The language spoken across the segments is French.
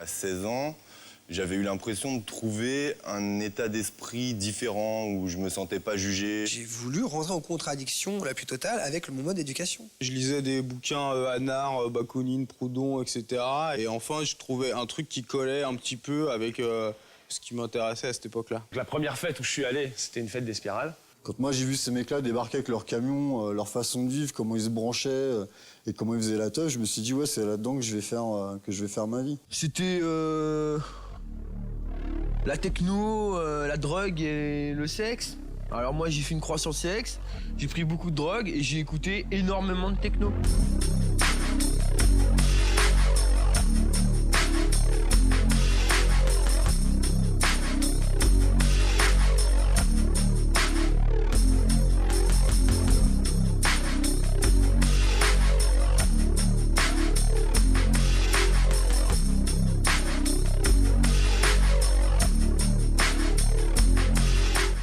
À 16 ans, j'avais eu l'impression de trouver un état d'esprit différent où je me sentais pas jugé. J'ai voulu rentrer en contradiction la plus totale avec mon mode d'éducation. Je lisais des bouquins Anard, Bakounine, Proudhon, etc. Et enfin, je trouvais un truc qui collait un petit peu avec ce qui m'intéressait à cette époque-là. La première fête où je suis allé, c'était une fête des spirales. Quand moi j'ai vu ces mecs-là débarquer avec leurs camions, leur façon de vivre, comment ils se branchaient et comment ils faisaient la teuf, je me suis dit ouais, c'est là-dedans que je vais faire ma vie. C'était la techno, la drogue et le sexe. Alors moi j'ai fait une croix sur le sexe, j'ai pris beaucoup de drogue et j'ai écouté énormément de techno.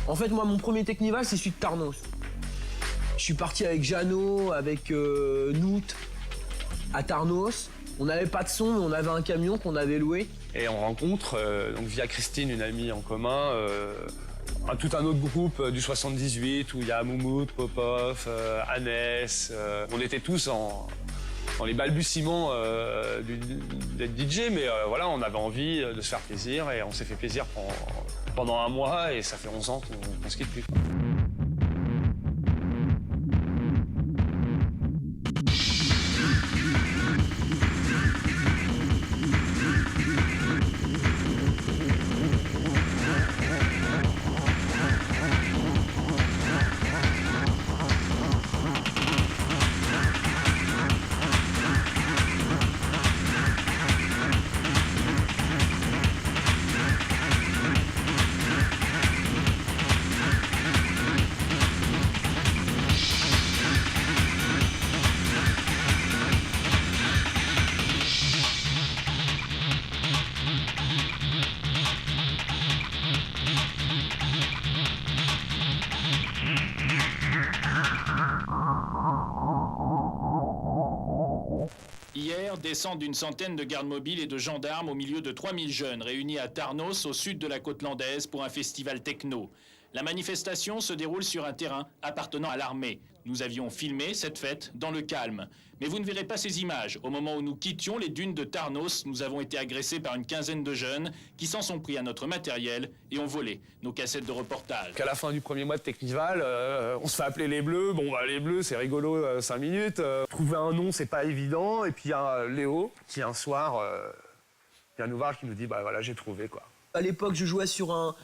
En fait, moi, mon premier Technival, c'est celui de Tarnos. Je suis parti avec Jeannot, avec Nout, à Tarnos. On n'avait pas de son, mais on avait un camion qu'on avait loué. Et on rencontre, donc via Christine, une amie en commun, tout un autre groupe du 78 où il y a Moumout, Popov, Annès. On était tous dans les balbutiements d'être DJ, mais voilà, on avait envie de se faire plaisir et on s'est fait plaisir pendant un mois et ça fait 11 ans qu'on se quitte plus. Hier, descente d'une centaine de gardes mobiles et de gendarmes au milieu de 3000 jeunes réunis à Tarnos, au sud de la côte landaise, pour un festival techno. La manifestation se déroule sur un terrain appartenant à l'armée. Nous avions filmé cette fête dans le calme. Mais vous ne verrez pas ces images. Au moment où nous quittions les dunes de Tarnos, nous avons été agressés par une quinzaine de jeunes qui s'en sont pris à notre matériel et ont volé nos cassettes de reportage. À la fin du premier mois de Technival, on se fait appeler les Bleus. Bon, bah, les Bleus, c'est rigolo, 5 minutes. Trouver un nom, c'est pas évident. Et puis il y a Léo qui, un soir, vient nous voir et qui nous dit, bah voilà, j'ai trouvé, quoi. À l'époque, je jouais sur un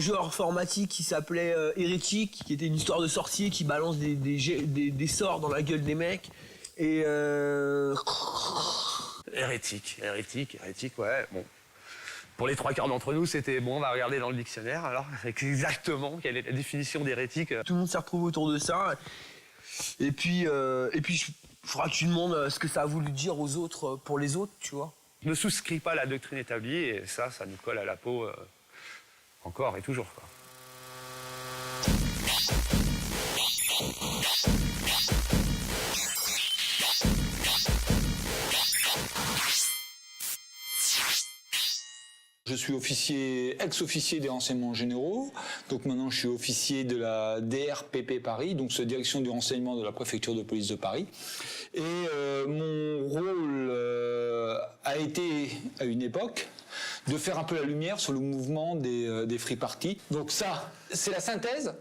jeu informatique qui s'appelait Hérétique, qui était une histoire de sorcier qui balance des sorts dans la gueule des mecs. Et Hérétique, ouais. Bon. Pour les 3/4 d'entre nous, c'était bon, on va regarder dans le dictionnaire, alors, avec exactement quelle est la définition d'hérétique. Tout le monde s'est retrouvé autour de ça. Et puis, il faudra que tu demandes ce que ça a voulu dire aux autres, pour les autres, tu vois. Ne souscrit pas à la doctrine établie, et ça nous colle à la peau encore et toujours, quoi. Je suis ex-officier des renseignements généraux, donc maintenant je suis officier de la DRPP Paris, donc c'est la direction du renseignement de la préfecture de police de Paris. Et mon rôle a été, à une époque, de faire un peu la lumière sur le mouvement des free parties. Donc ça, c'est la synthèse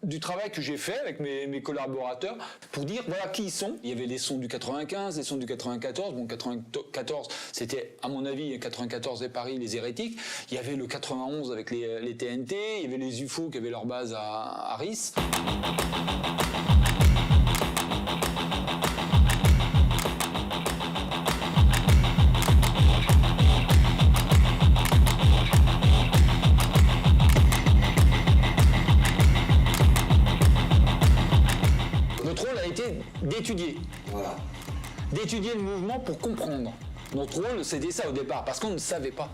du travail que j'ai fait avec mes collaborateurs pour dire voilà qui ils sont. Il y avait les sons du 95, les sons du 94. Bon, 94, c'était à mon avis 94 et Paris, les hérétiques. Il y avait le 91 avec les TNT. Il y avait les UFO qui avaient leur base à Ris. D'étudier. Voilà. D'étudier le mouvement pour comprendre. Notre rôle, c'était ça au départ, parce qu'on ne savait pas.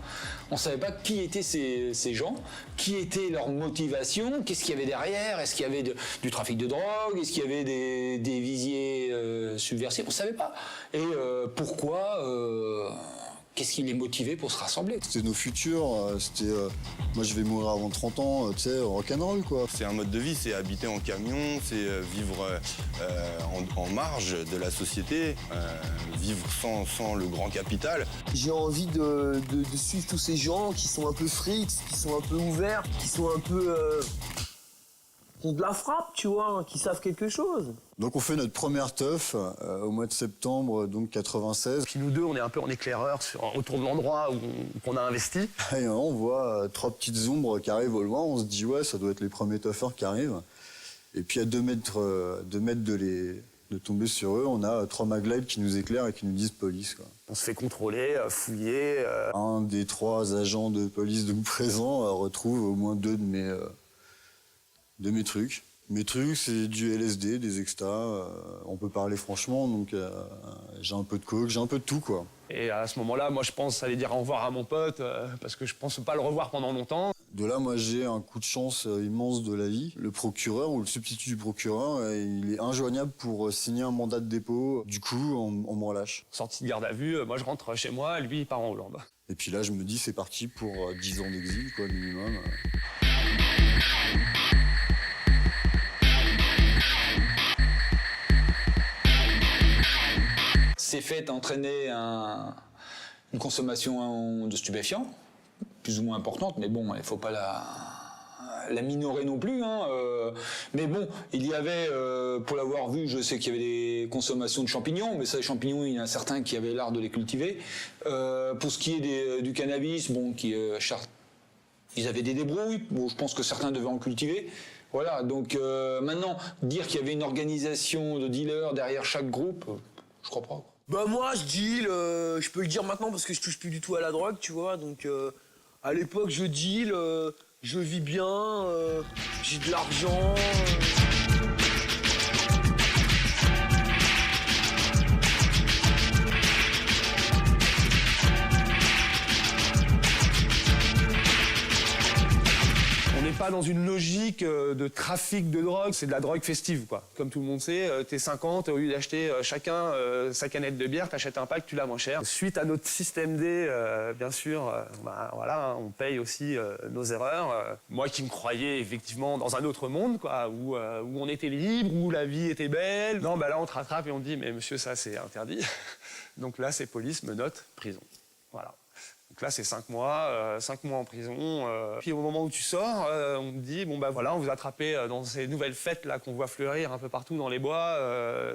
On ne savait pas qui étaient ces gens, qui était leur motivation, qu'est-ce qu'il y avait derrière, est-ce qu'il y avait du trafic de drogue, est-ce qu'il y avait des visiers subversifs, on ne savait pas. Et pourquoi qu'est-ce qui les motivait pour se rassembler. C'était nos futurs, c'était moi je vais mourir avant 30 ans, tu sais, rock'n'roll quoi. C'est un mode de vie, c'est habiter en camion, c'est vivre en marge de la société, vivre sans le grand capital. J'ai envie de suivre tous ces gens qui sont un peu frics, qui sont un peu ouverts, qui sont un peu... qui ont de la frappe, tu vois, qui savent quelque chose. Donc on fait notre première teuf au mois de septembre donc 96. Puis nous deux, on est un peu en éclaireur autour de l'endroit qu'on a investi. Et on voit 3 petites ombres qui arrivent au loin, on se dit ouais ça doit être les premiers teufeurs qui arrivent. Et puis à 2 mètres de tomber sur eux, on a 3 maglides qui nous éclairent et qui nous disent police quoi. On se fait contrôler, fouiller. Un des 3 agents de police donc présents retrouve au moins 2 de mes trucs. Mes trucs, c'est du LSD, des extas. On peut parler franchement, donc j'ai un peu de coke, j'ai un peu de tout, quoi. Et à ce moment-là, moi, je pense aller dire au revoir à mon pote, parce que je pense pas le revoir pendant longtemps. De là, moi, j'ai un coup de chance immense de la vie. Le procureur ou le substitut du procureur, il est injoignable pour signer un mandat de dépôt. Du coup, on me relâche. Sorti de garde à vue, moi, je rentre chez moi, lui, il part en Hollande. Et puis là, je me dis, c'est parti pour 10 ans d'exil, quoi, minimum. Ces faits entraînaient une consommation de stupéfiants, plus ou moins importante, mais bon, il ne faut pas la minorer non plus. Hein. Mais bon, il y avait, pour l'avoir vu, je sais qu'il y avait des consommations de champignons, mais ça, les champignons, il y en a certains qui avaient l'art de les cultiver. Pour ce qui est du cannabis, bon, ils avaient des débrouilles, bon, je pense que certains devaient en cultiver. Voilà, donc maintenant, dire qu'il y avait une organisation de dealers derrière chaque groupe, je crois pas, quoi. Bah moi je deal, je peux le dire maintenant parce que je touche plus du tout à la drogue, tu vois, donc à l'époque je deal, je vis bien, j'ai de l'argent. On n'est pas dans une logique de trafic de drogue, c'est de la drogue festive, quoi. Comme tout le monde sait, t'es 50, au lieu d'acheter chacun sa canette de bière, t'achètes un pack, tu l'as moins cher. Suite à notre système D, bien sûr, voilà, on paye aussi nos erreurs. Moi qui me croyais effectivement dans un autre monde, quoi, où on était libre, où la vie était belle. Non, bah là on te rattrape et on te dit, mais monsieur, ça c'est interdit. Donc là c'est police, menottes, prison. Voilà. Donc là, c'est 5 mois en prison. Puis au moment où tu sors, on te dit, bon bah voilà, on vous a attrapé dans ces nouvelles fêtes là qu'on voit fleurir un peu partout dans les bois.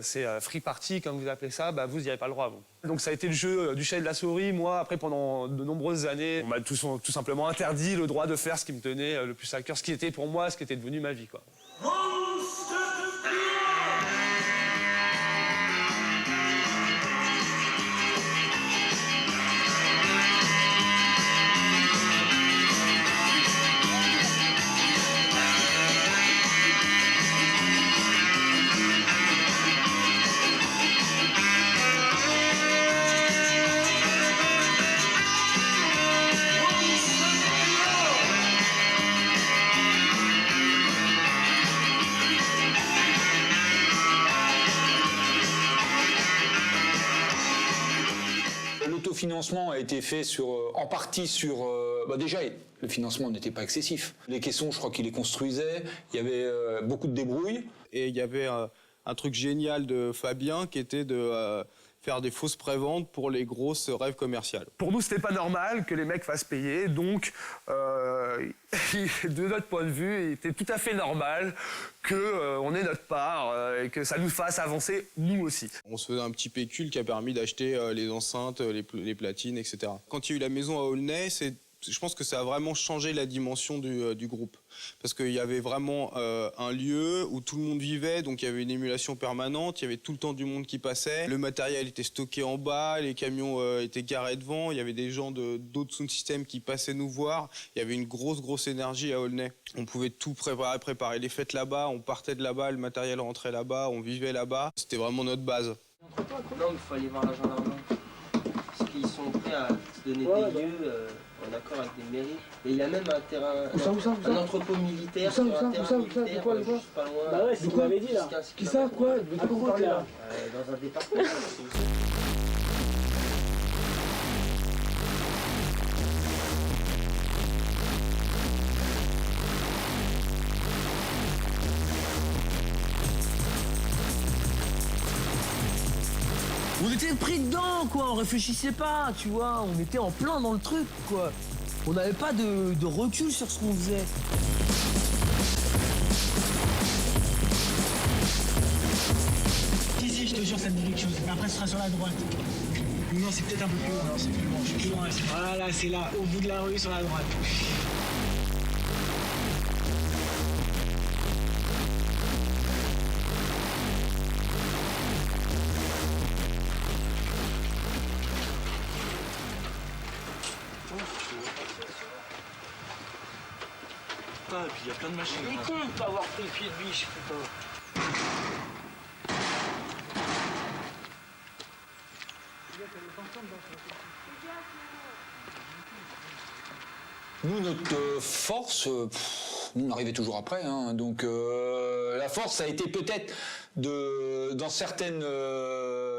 C'est free party, comme vous appelez ça, bah vous n'y avez pas le droit. Bon. Donc ça a été le jeu du chat et de la souris. Moi, après, pendant de nombreuses années, on m'a tout simplement interdit le droit de faire ce qui me tenait le plus à cœur, ce qui était pour moi, ce qui était devenu ma vie, quoi. L'autofinancement a été fait en partie sur... déjà, le financement n'était pas excessif. Les caissons, je crois qu'ils les construisaient. Il y avait beaucoup de débrouilles. Et il y avait un truc génial de Fabien qui était de faire des fausses préventes pour les grosses rêves commerciales. Pour nous, c'était pas normal que les mecs fassent payer, donc de notre point de vue, il était tout à fait normal qu'on ait notre part et que ça nous fasse avancer, nous aussi. On se faisait un petit pécule qui a permis d'acheter les enceintes, les platines, etc. Quand il y a eu la maison à Aulnay, je pense que ça a vraiment changé la dimension du groupe. Parce qu'il y avait vraiment un lieu où tout le monde vivait, donc il y avait une émulation permanente, il y avait tout le temps du monde qui passait. Le matériel était stocké en bas, les camions étaient garés devant, il y avait des gens d'autres sound-systems qui passaient nous voir. Il y avait une grosse énergie à Aulnay. On pouvait tout préparer les fêtes là-bas, on partait de là-bas, le matériel rentrait là-bas, on vivait là-bas. C'était vraiment notre base. Non, il faut aller voir la gendarmerie. Parce qu'ils sont prêts à se donner des lieux en accord avec des mairies. Et il y a même un terrain, un entrepôt militaire sur un terrain militaire juste pas loin. Bah ouais, c'est ce qu'on m'avait dit là. Qui ça, quoi? De quoi vous parlez là? Dans un département. était pris dedans, quoi. On réfléchissait pas, tu vois. On était en plein dans le truc, quoi. On n'avait pas de recul sur ce qu'on faisait. Si, je te jure, ça me dit quelque chose. Mais après, ce sera sur la droite. Non, c'est peut-être un peu plus loin. Non, c'est plus loin. Je suis plus loin. Voilà, c'est là, au bout de la rue, sur la droite. Et puis il y a plein de machines. Il est con de pas avoir pris le pied de biche, putain. Nous, notre force, nous, on arrivait toujours après. Hein, donc, la force, ça a été peut-être dans certaines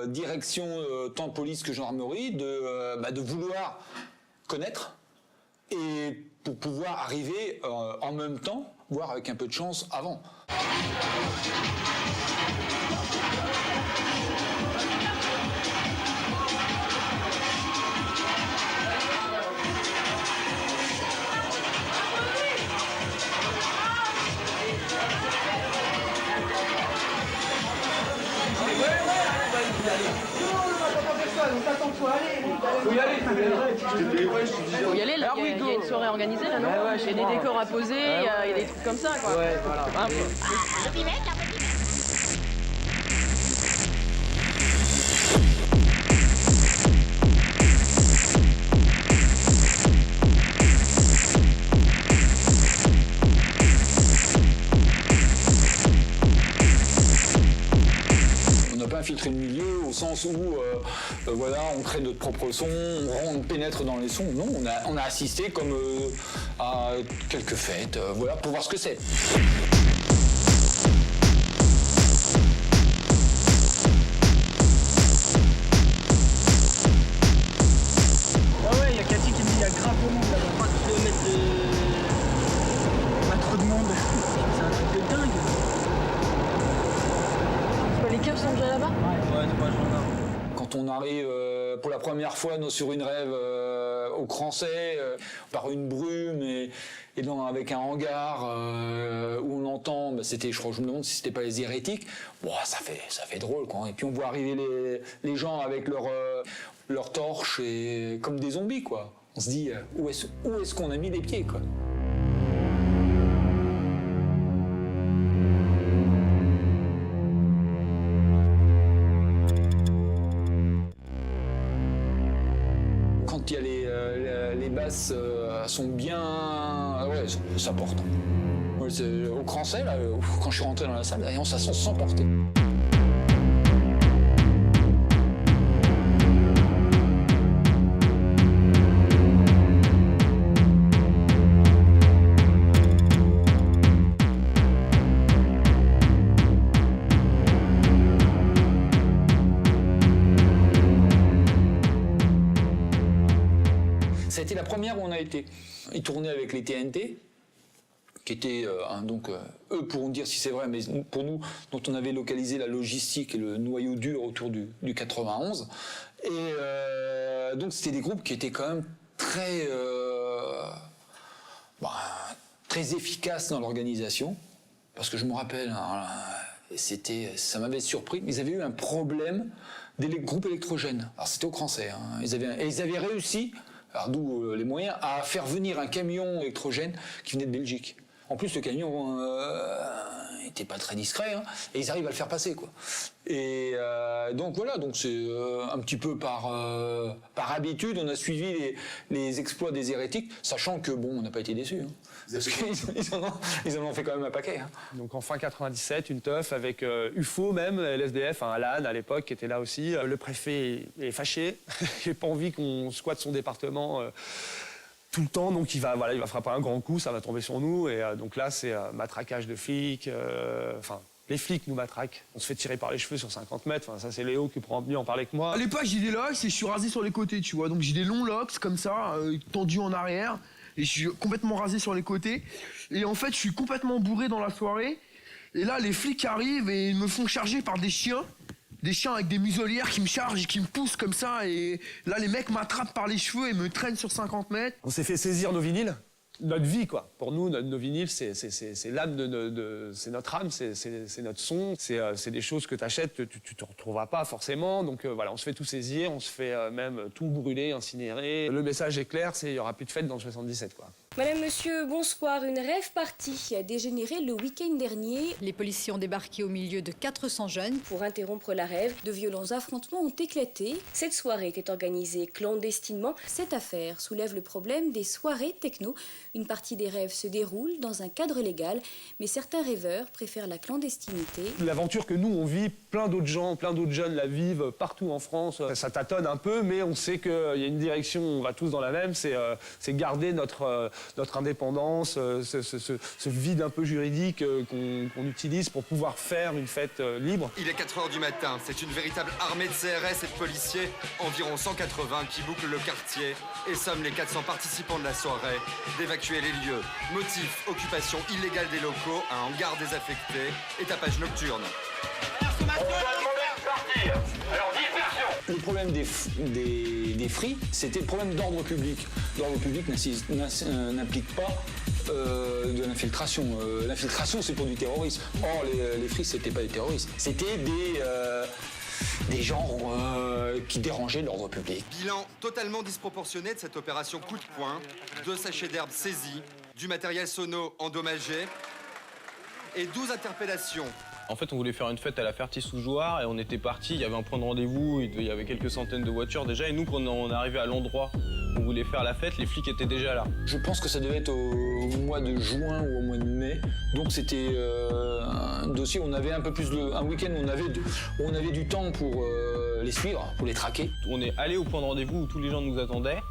directions, tant police que gendarmerie, de vouloir connaître et pour pouvoir arriver en même temps, voire avec un peu de chance avant. Faut y aller, là, il y a une soirée organisée, là, non? Il y a des décors à poser, il y a des trucs comme ça, quoi. Ouais, voilà. Infiltrer le milieu au sens où voilà, on crée notre propre son, on pénètre dans les sons. Non, on a assisté comme à quelques fêtes, voilà, pour voir ce que c'est. Ah ouais, il y a Cathy qui me dit il y a grave de monde là-bas. 3 km de... Pas trop de monde. C'est un truc de dingue. Les keufs sont déjà là-bas? Ouais, c'est pas gendarme. Quand on arrive pour la première fois sur une rêve au Crancey, par une brume et avec un hangar où on entend, je me demande si c'était pas les hérétiques. Bon, ça fait drôle, quoi. Et puis on voit arriver les gens avec leurs torches et comme des zombies, quoi. On se dit où est-ce qu'on a mis les pieds, quoi. Quand il y a les basses sont bien... ouais, ça porte. Au Crancey, là, quand je suis rentré dans la salle, ça sent sans porter. Ça a été la première où on a été. Ils tournaient avec les TNT, qui étaient, eux pourront dire si c'est vrai, mais pour nous, dont on avait localisé la logistique et le noyau dur autour du 91. Et donc c'était des groupes qui étaient quand même très efficaces dans l'organisation. Parce que je me rappelle, ça m'avait surpris, mais ils avaient eu un problème des groupes électrogènes. Alors c'était au Crancey, hein. Ils avaient réussi, alors d'où les moyens, à faire venir un camion électrogène qui venait de Belgique. En plus, le camion n'était pas très discret, hein, et ils arrivent à le faire passer, quoi. Et donc voilà, donc c'est un petit peu par habitude, on a suivi les exploits des hérétiques, sachant que bon, on n'a pas été déçus. Hein, parce qu'ils en ont fait quand même un paquet. Hein. Donc en fin 97, une teuf avec UFO même, l'SDF, Alan à l'époque qui était là aussi. Le préfet est fâché, il n'a pas envie qu'on squatte son département tout le temps, donc il va frapper un grand coup, ça va tomber sur nous. Et donc là, c'est matraquage de flics, les flics nous matraquent. On se fait tirer par les cheveux sur 50 mètres. Enfin, ça, c'est Léo qui pourra mieux en parler que moi. À l'époque, j'ai des locks et je suis rasé sur les côtés, tu vois. Donc j'ai des longs locks comme ça, tendus en arrière. Et je suis complètement rasé sur les côtés. Et en fait, je suis complètement bourré dans la soirée. Et là, les flics arrivent et me font charger par des chiens. des chiens avec des muselières qui me chargent et qui me poussent comme ça. Et là, les mecs m'attrapent par les cheveux et me traînent sur 50 mètres. On s'est fait saisir nos vinyles. Notre vie, quoi. Pour nous, nos vinyles, c'est l'âme c'est notre âme, c'est notre son. C'est des choses que t'achètes, tu te retrouveras pas forcément. Donc voilà, on se fait tout saisir, on se fait même tout brûler, incinérer. Le message est clair, il y aura plus de fête dans le 77, quoi. Madame, monsieur, bonsoir. Une rave party a dégénéré le week-end dernier. Les policiers ont débarqué au milieu de 400 jeunes. Pour interrompre la rave, de violents affrontements ont éclaté. Cette soirée était organisée clandestinement. Cette affaire soulève le problème des soirées techno. Une partie des rêves se déroule dans un cadre légal, mais certains rêveurs préfèrent la clandestinité. L'aventure que nous, on vit, plein d'autres gens, plein d'autres jeunes la vivent partout en France. Ça tâtonne un peu, mais on sait qu'il y a une direction, on va tous dans la même, c'est garder notre indépendance, ce vide un peu juridique qu'on utilise pour pouvoir faire une fête libre. Il est 4h du matin, c'est une véritable armée de CRS et de policiers, environ 180 qui bouclent le quartier et somment les 400 participants de la soirée d'évacuer les lieux. Motif, occupation illégale des locaux, un hangar désaffecté et tapage nocturne. On va demander de sortir. Alors, dispersion. Le problème des fris, c'était le problème d'ordre public. L'ordre public n'implique pas de l'infiltration. L'infiltration, c'est pour du terrorisme. Or, les fris, c'était pas des terroristes. C'était des gens qui dérangeaient l'ordre public. Bilan totalement disproportionné de cette opération coup de poing. 2 sachets d'herbe saisis, du matériel sono endommagé et 12 interpellations. En fait, on voulait faire une fête à la Ferty-sous-Jouarre et on était parti. Il y avait un point de rendez-vous, il y avait quelques centaines de voitures déjà. Et nous, quand on est arrivé à l'endroit où on voulait faire la fête, les flics étaient déjà là. Je pense que ça devait être au mois de juin ou au mois de mai. Donc c'était un dossier où on avait un peu plus un week-end où on avait du temps pour les suivre, pour les traquer. On est allé au point de rendez-vous où tous les gens nous attendaient.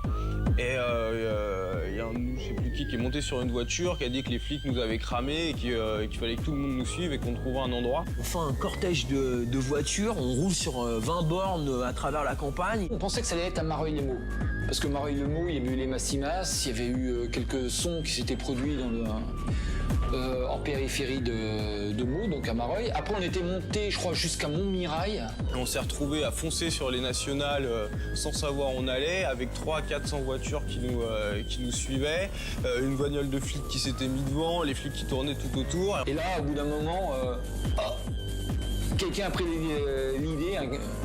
Et il y a je sais plus qui est monté sur une voiture, qui a dit que les flics nous avaient cramé et qu'il fallait que tout le monde nous suive et qu'on trouve un endroit. On fait un cortège de voitures, on roule sur 20 bornes à travers la campagne. On pensait que ça allait être à Mareuil-les-Maux. Parce que Mareuil-les-Maux, il y avait eu les Massimas, il y avait eu quelques sons qui s'étaient produits en périphérie de Meaux, donc à Mareuil. Après, on était monté, je crois, jusqu'à Montmirail. On s'est retrouvés à foncer sur les nationales sans savoir où on allait, avec 300-400 voitures qui nous suivaient, une bagnole de flics qui s'était mis devant, les flics qui tournaient tout autour. Et là, au bout d'un moment, quelqu'un a pris l'idée,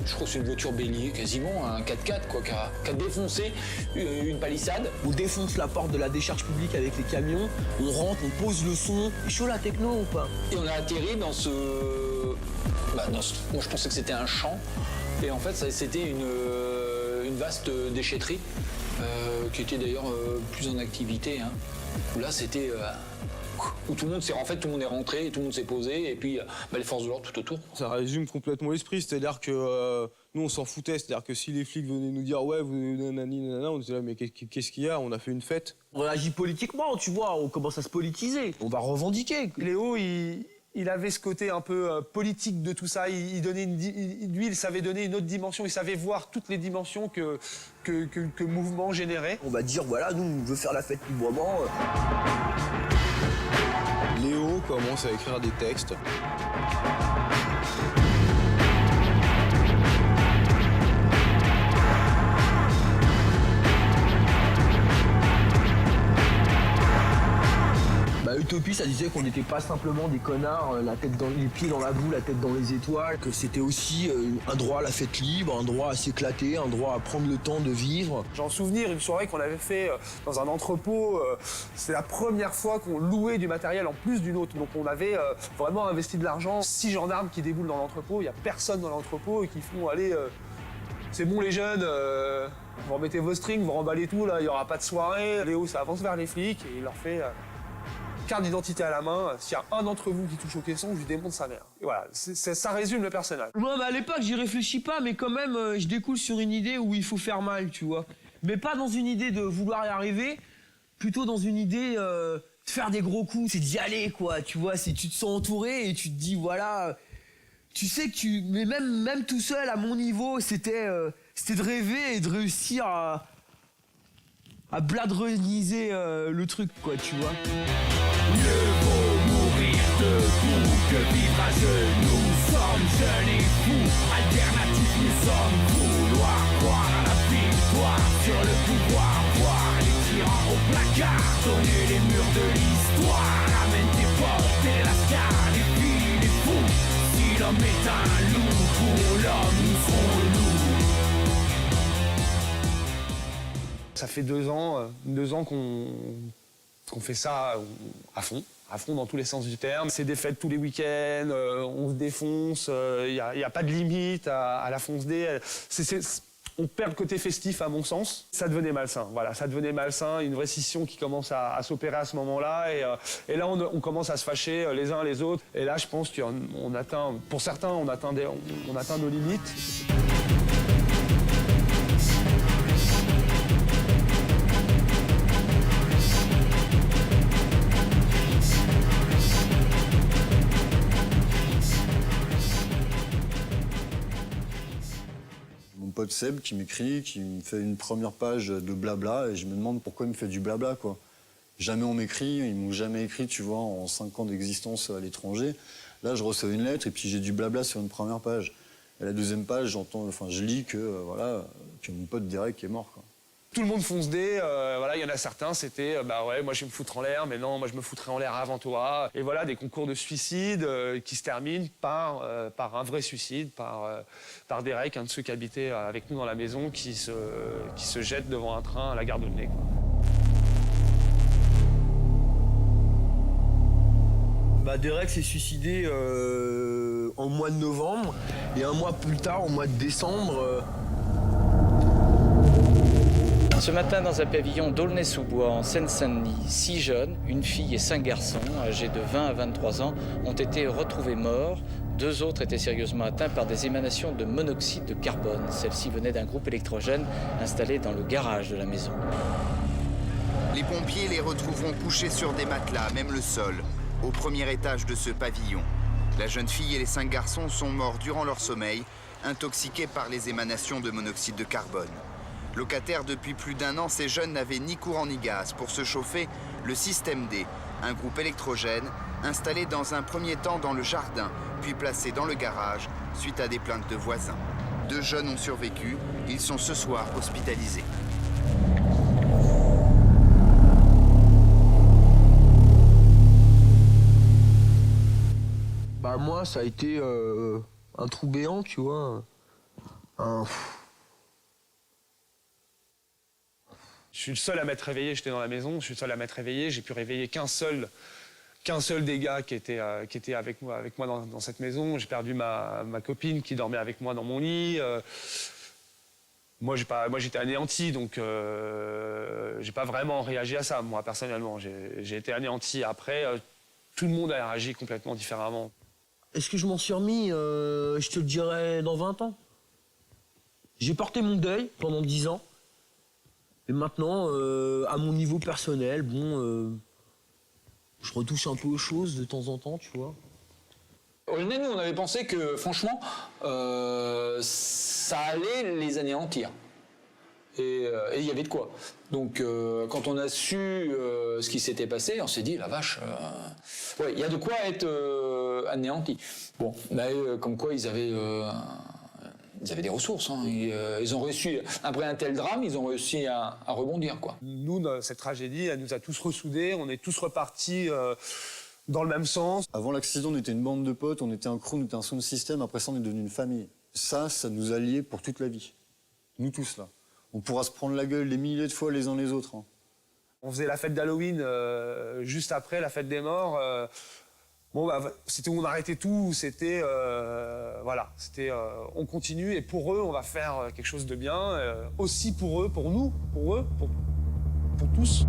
je crois que c'est une voiture bélier quasiment, un 4x4 quoi, qui a défoncé une palissade. On défonce la porte de la décharge publique avec les camions, on rentre, on pose le son. C'est chaud la techno ou pas? Et on a atterri dans moi je pensais que c'était un champ, et en fait c'était une vaste déchetterie qui était d'ailleurs plus en activité. Hein. Où là c'était... où tout le monde est rentré, et tout le monde s'est posé, et puis les forces de l'ordre tout autour. Ça résume complètement l'esprit, c'est-à-dire que nous on s'en foutait, c'est-à-dire que si les flics venaient nous dire ouais, vous nanani nanana, on disait là mais qu'est-ce qu'il y a, on a fait une fête. On réagit politiquement, tu vois, on commence à se politiser, on va revendiquer. Léo, il avait ce côté un peu politique de tout ça, lui il savait donner une autre dimension, il savait voir toutes les dimensions que le mouvement générait. On va dire voilà, nous on veut faire la fête librement. Léo commence à écrire des textes. Utopie, ça disait qu'on n'était pas simplement des connards, les pieds dans la boue, la tête dans les étoiles, que c'était aussi un droit à la fête libre, un droit à s'éclater, un droit à prendre le temps de vivre. J'ai en souvenir une soirée qu'on avait fait dans un entrepôt. C'est la première fois qu'on louait du matériel en plus d'une autre. Donc on avait vraiment investi de l'argent. 6 gendarmes qui déboulent dans l'entrepôt, il n'y a personne dans l'entrepôt et qui font allez, c'est bon les jeunes, vous remettez vos strings, vous remballez tout, là, il n'y aura pas de soirée. Léo, ça avance vers les flics et il leur fait carte d'identité à la main. S'il y a un d'entre vous qui touche au caisson, je lui démonte sa mère. Et voilà, ça résume le personnage. Moi, à l'époque, j'y réfléchis pas, mais quand même, je découle sur une idée où il faut faire mal, tu vois. Mais pas dans une idée de vouloir y arriver, plutôt dans une idée de faire des gros coups, c'est d'y aller, quoi, tu vois. C'est tu te sens entouré et tu te dis, voilà, tu sais que mais même tout seul, à mon niveau, c'était de rêver et de réussir à bladroniser le truc, quoi, tu vois. Mieux vaut mourir debout que vivre à genoux sans sommes jeunes et fous, alternatifs nous sommes. Vouloir croire à la victoire, sur le pouvoir, voir les tyrans au placard, sonner les murs de l'histoire, ramène tes portes et la scar, les filles, les fous. Si l'homme est un loup, pour l'homme nous serons loups. Ça fait 2 ans qu'on fait ça à fond dans tous les sens du terme. C'est des fêtes tous les week-ends, on se défonce, il n'y a pas de limite à la fonce D. On perd le côté festif à mon sens. Ça devenait malsain, voilà, ça devenait malsain, une vraie scission qui commence à s'opérer à ce moment-là. Et là, on commence à se fâcher les uns les autres. Et là, je pense qu'on atteint, pour certains, on atteint nos limites. Mon pote Seb qui m'écrit, qui me fait une première page de blabla et je me demande pourquoi il me fait du blabla, quoi. Jamais on m'écrit, ils m'ont jamais écrit, tu vois, en 5 ans d'existence à l'étranger. Là, je reçois une lettre et puis j'ai du blabla sur une première page. Et la deuxième page, je lis que mon pote Derek est mort, quoi. Tout le monde fonce D, voilà, il y en a certains, c'était bah ouais, moi je vais me foutre en l'air, mais non, moi je me foutrais en l'air avant toi. Et voilà, des concours de suicide qui se terminent par un vrai suicide, par Derek, un de ceux qui habitait avec nous dans la maison, qui se jette devant un train à la gare de Nez, quoi. Bah, Derek s'est suicidé en mois de novembre et un mois plus tard, au mois de décembre. Ce matin, dans un pavillon d'Aulnay-sous-Bois, en Seine-Saint-Denis, 6 jeunes, une fille et 5 garçons, âgés de 20 à 23 ans, ont été retrouvés morts. 2 autres étaient sérieusement atteints par des émanations de monoxyde de carbone. Celle-ci venait d'un groupe électrogène installé dans le garage de la maison. Les pompiers les retrouveront couchés sur des matelas, même le sol, au premier étage de ce pavillon. La jeune fille et les 5 garçons sont morts durant leur sommeil, intoxiqués par les émanations de monoxyde de carbone. Locataires depuis plus d'1 an, ces jeunes n'avaient ni courant ni gaz. Pour se chauffer, le système D, un groupe électrogène, installé dans un premier temps dans le jardin, puis placé dans le garage, suite à des plaintes de voisins. 2 jeunes ont survécu, ils sont ce soir hospitalisés. Bah moi, ça a été un trou béant, tu vois. Je suis le seul à m'être réveillé, j'étais dans la maison, je suis le seul à m'être réveillé, j'ai pu réveiller qu'un seul des gars qui était avec moi dans cette maison. J'ai perdu ma copine qui dormait avec moi dans mon lit. Moi j'étais anéanti, donc j'ai pas vraiment réagi à ça, moi personnellement. J'ai été anéanti. Après, tout le monde a réagi complètement différemment. Est-ce que je m'en suis remis? Je te le dirai dans 20 ans. J'ai porté mon deuil pendant 10 ans. Et maintenant, à mon niveau personnel, je retouche un peu aux choses de temps en temps, tu vois. Aulnay, nous, on avait pensé que, franchement, ça allait les anéantir. Et il y avait de quoi. Donc, quand on a su ce qui s'était passé, on s'est dit, la vache, ouais, il y a de quoi être anéanti. Bon, mais comme quoi, ils avaient des ressources. Hein. Ils ont réussi, après un tel drame, ils ont réussi à rebondir, quoi. Nous, cette tragédie, elle nous a tous ressoudés. On est tous repartis dans le même sens. Avant l'accident, on était une bande de potes, on était un crew, on était un sound system. Après ça, on est devenu une famille. Ça nous a liés pour toute la vie. Nous tous, là. On pourra se prendre la gueule des milliers de fois les uns les autres. Hein. On faisait la fête d'Halloween juste après la fête des morts. C'était où on arrêtait tout, c'était voilà, c'était on continue et pour eux on va faire quelque chose de bien, aussi pour eux, pour nous, pour eux, pour tous.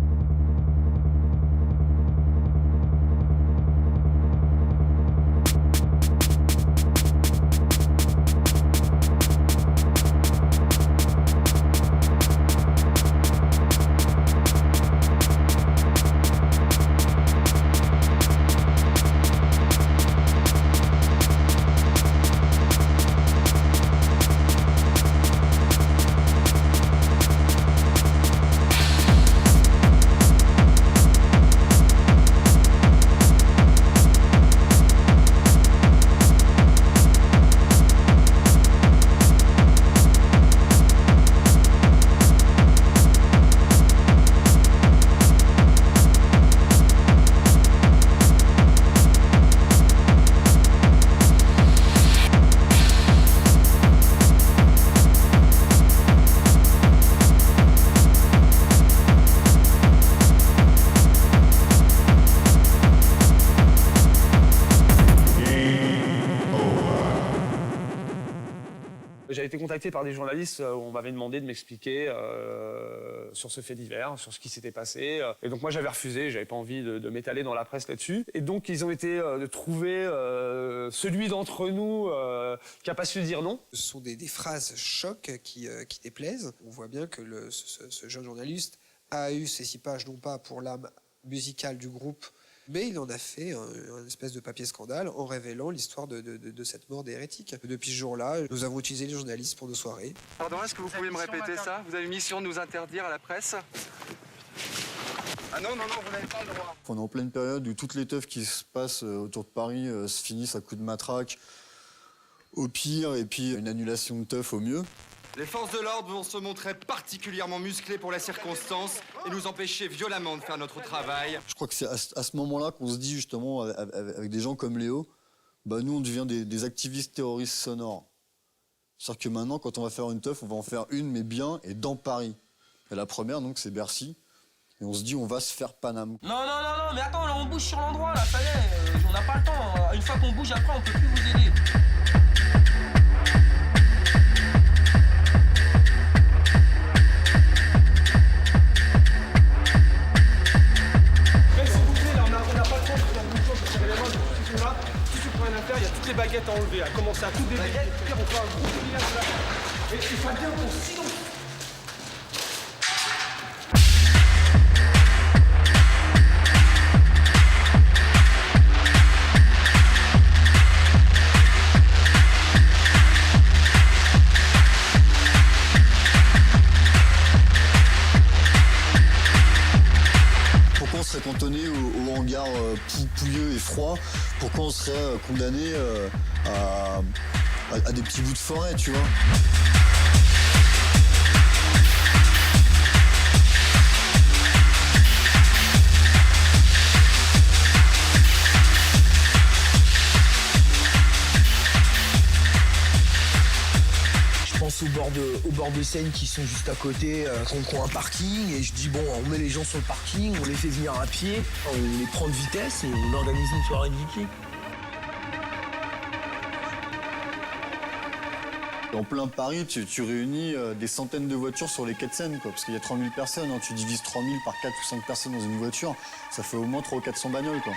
contacté par des journalistes où on m'avait demandé de m'expliquer sur ce fait divers, sur ce qui s'était passé. Et donc moi j'avais refusé, j'avais pas envie de m'étaler dans la presse là-dessus. Et donc ils ont été de trouver celui d'entre nous qui a pas su dire non. Ce sont des phrases chocs qui déplaisent. On voit bien que ce jeune journaliste a eu ces 6 pages non pas pour l'âme musicale du groupe, mais il en a fait un espèce de papier scandale en révélant l'histoire de cette mort des hérétiques. Depuis ce jour-là, nous avons utilisé les journalistes pour nos soirées. Pardon, est-ce que vous pouvez me répéter ça? Vous avez mission de nous interdire à la presse? Ah non, vous n'avez pas le droit. On est en pleine période où toutes les teufs qui se passent autour de Paris se finissent à coups de matraque au pire, et puis une annulation de teuf au mieux. Les forces de l'ordre vont se montrer particulièrement musclées pour la circonstance et nous empêcher violemment de faire notre travail. Je crois que c'est à ce moment-là qu'on se dit justement, avec des gens comme Léo, nous on devient des activistes terroristes sonores. C'est-à-dire que maintenant, quand on va faire une teuf, on va en faire une, mais bien, et dans Paris. Et la première, donc, c'est Bercy. Et on se dit, on va se faire Paname. Non, mais attends, là, on bouge sur l'endroit, là, ça y est, on n'a pas le temps. Une fois qu'on bouge, après, on peut plus vous aider. Il y a toutes les baguettes à enlever, à commencer à tout débaguer. On fait un gros village là. Et il faut bien qu'on silence. Pourquoi on serait cantonné au hangar pouilleux et froid? Pourquoi on serait condamné à des petits bouts de forêt, tu vois? Je pense au bord de Seine qui sont juste à côté, qui ont un parking, et je dis bon, on met les gens sur le parking, on les fait venir à pied, on les prend de vitesse et on organise une soirée de Vicky. En plein Paris, tu réunis des centaines de voitures sur les quais de Seine, quoi, parce qu'il y a 3000 personnes, hein, tu divises 3000 par 4 ou 5 personnes dans une voiture, ça fait au moins 300 ou 400 bagnoles, quoi.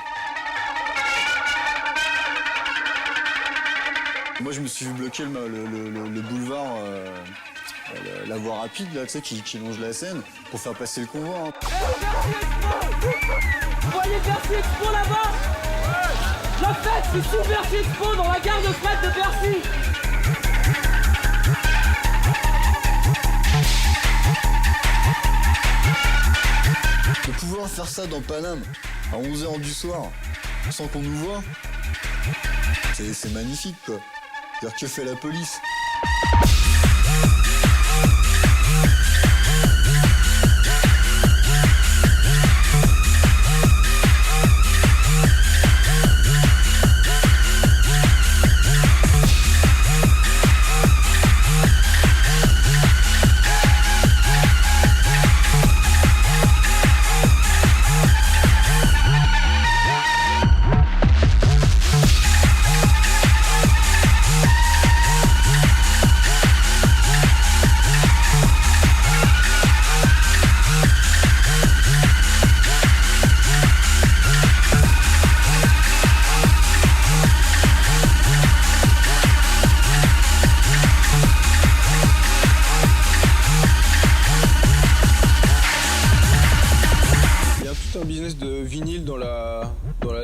Moi, je me suis vu bloquer le boulevard, la voie rapide, là, tu sais, qui longe la Seine, pour faire passer le convoi. Hein. Vous voyez Bercy Expo là-bas? La fête, c'est sous Bercy Expo, dans la gare de fret de Bercy. De pouvoir faire ça dans Paname, à 11h du soir, sans qu'on nous voit, c'est magnifique, quoi. C'est-à-dire, que fait la police?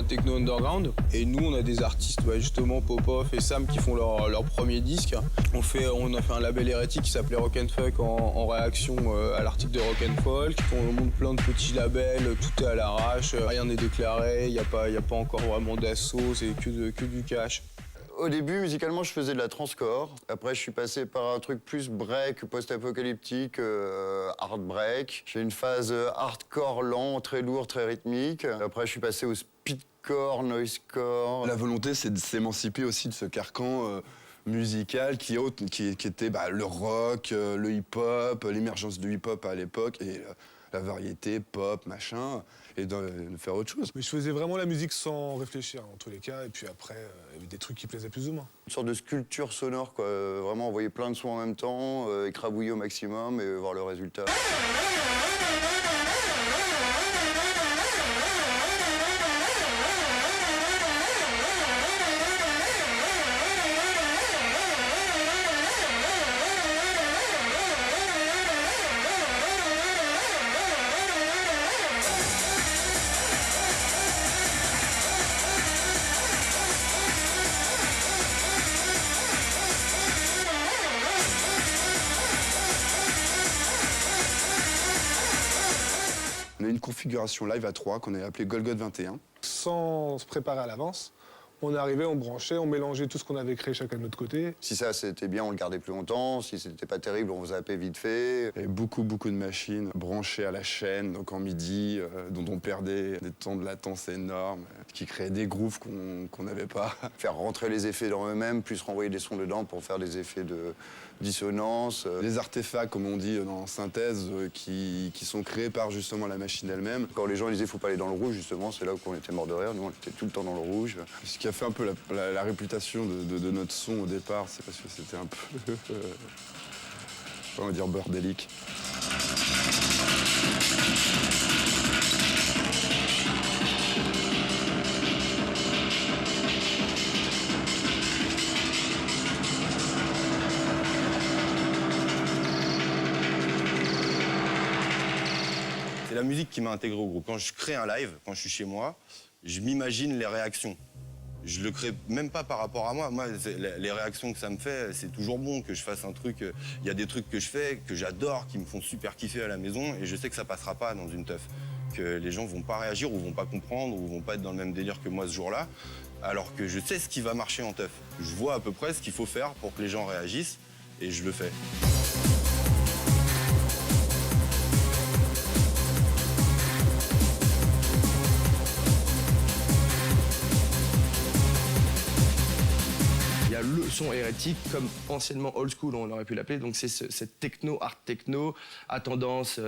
techno underground. Et nous, on a des artistes, justement Popov et Sam, qui font leur premier disque. On a fait un label hérétique qui s'appelait Rock and Fuck en réaction à l'article de Rock and Folk. On monte plein de petits labels, tout est à l'arrache, rien n'est déclaré, il n'y a pas encore vraiment d'assaut, c'est que du cash. Au début, musicalement, je faisais de la transcore. Après, je suis passé par un truc plus break, post-apocalyptique, hard break. J'ai une phase hardcore lent, très lourd, très rythmique. Après, je suis passé au speedcore, noisecore. La volonté, c'est de s'émanciper aussi de ce carcan musical qui était le rock, le hip-hop, l'émergence du hip-hop à l'époque. Et la variété, pop, machin, et de faire autre chose. Mais je faisais vraiment la musique sans réfléchir, en tous les cas, et puis après, il y avait des trucs qui plaisaient plus ou moins. Une sorte de sculpture sonore, quoi. Vraiment envoyer plein de sons en même temps, écrabouiller au maximum et voir le résultat. On a une configuration live à 3 qu'on a appelée Golgoth 21. Sans se préparer à l'avance, on arrivait, on branchait, on mélangeait tout ce qu'on avait créé chacun de notre côté. Si ça c'était bien, on le gardait plus longtemps. Si c'était pas terrible, on zappait vite fait. Il y avait beaucoup de machines branchées à la chaîne, donc en MIDI, dont on perdait des temps de latence énormes, qui créaient des grooves qu'on n'avait pas. Faire rentrer les effets dans eux-mêmes, plus renvoyer des sons dedans pour faire des effets de dissonance. Des artefacts, comme on dit en synthèse, qui sont créés par justement la machine elle-même. Quand les gens disaient faut pas aller dans le rouge, justement, c'est là où on était mort de rire. Nous, on était tout le temps dans le rouge. Ce qui a fait un peu la réputation de notre son au départ, c'est parce que c'était un peu, on va dire, bordélique. C'est la musique qui m'a intégré au groupe. Quand je crée un live, quand je suis chez moi, je m'imagine les réactions. Je le crée même pas par rapport à moi. Moi, les réactions que ça me fait, c'est toujours bon que je fasse un truc. Il y a des trucs que je fais, que j'adore, qui me font super kiffer à la maison, et je sais que ça passera pas dans une teuf. Que les gens vont pas réagir, ou vont pas comprendre, ou vont pas être dans le même délire que moi ce jour-là, alors que je sais ce qui va marcher en teuf. Je vois à peu près ce qu'il faut faire pour que les gens réagissent, et je le fais. Le son hérétique, comme anciennement old school on aurait pu l'appeler, donc c'est cette techno, art techno à tendance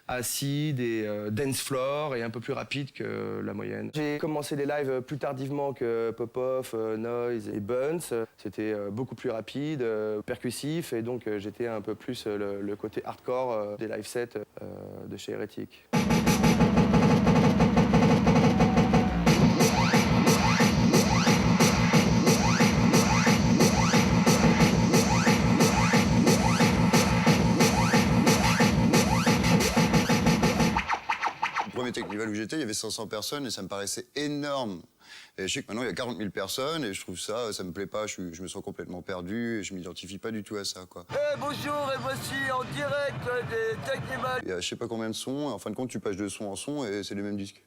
acide et dance floor et un peu plus rapide que la moyenne. J'ai commencé les lives plus tardivement que Popoff, Noise et Buns. C'était beaucoup plus rapide, percussif, et donc j'étais un peu plus le côté hardcore des live sets de chez Hérétique. Technival où j'étais, il y avait 500 personnes et ça me paraissait énorme. Et je sais que maintenant il y a 40 000 personnes et je trouve ça me plaît pas, je me sens complètement perdu et je m'identifie pas du tout à ça, quoi. Bonjour, et voici en direct des Technival. Il y a je sais pas combien de sons, et en fin de compte tu passes de son en son et c'est les mêmes disques.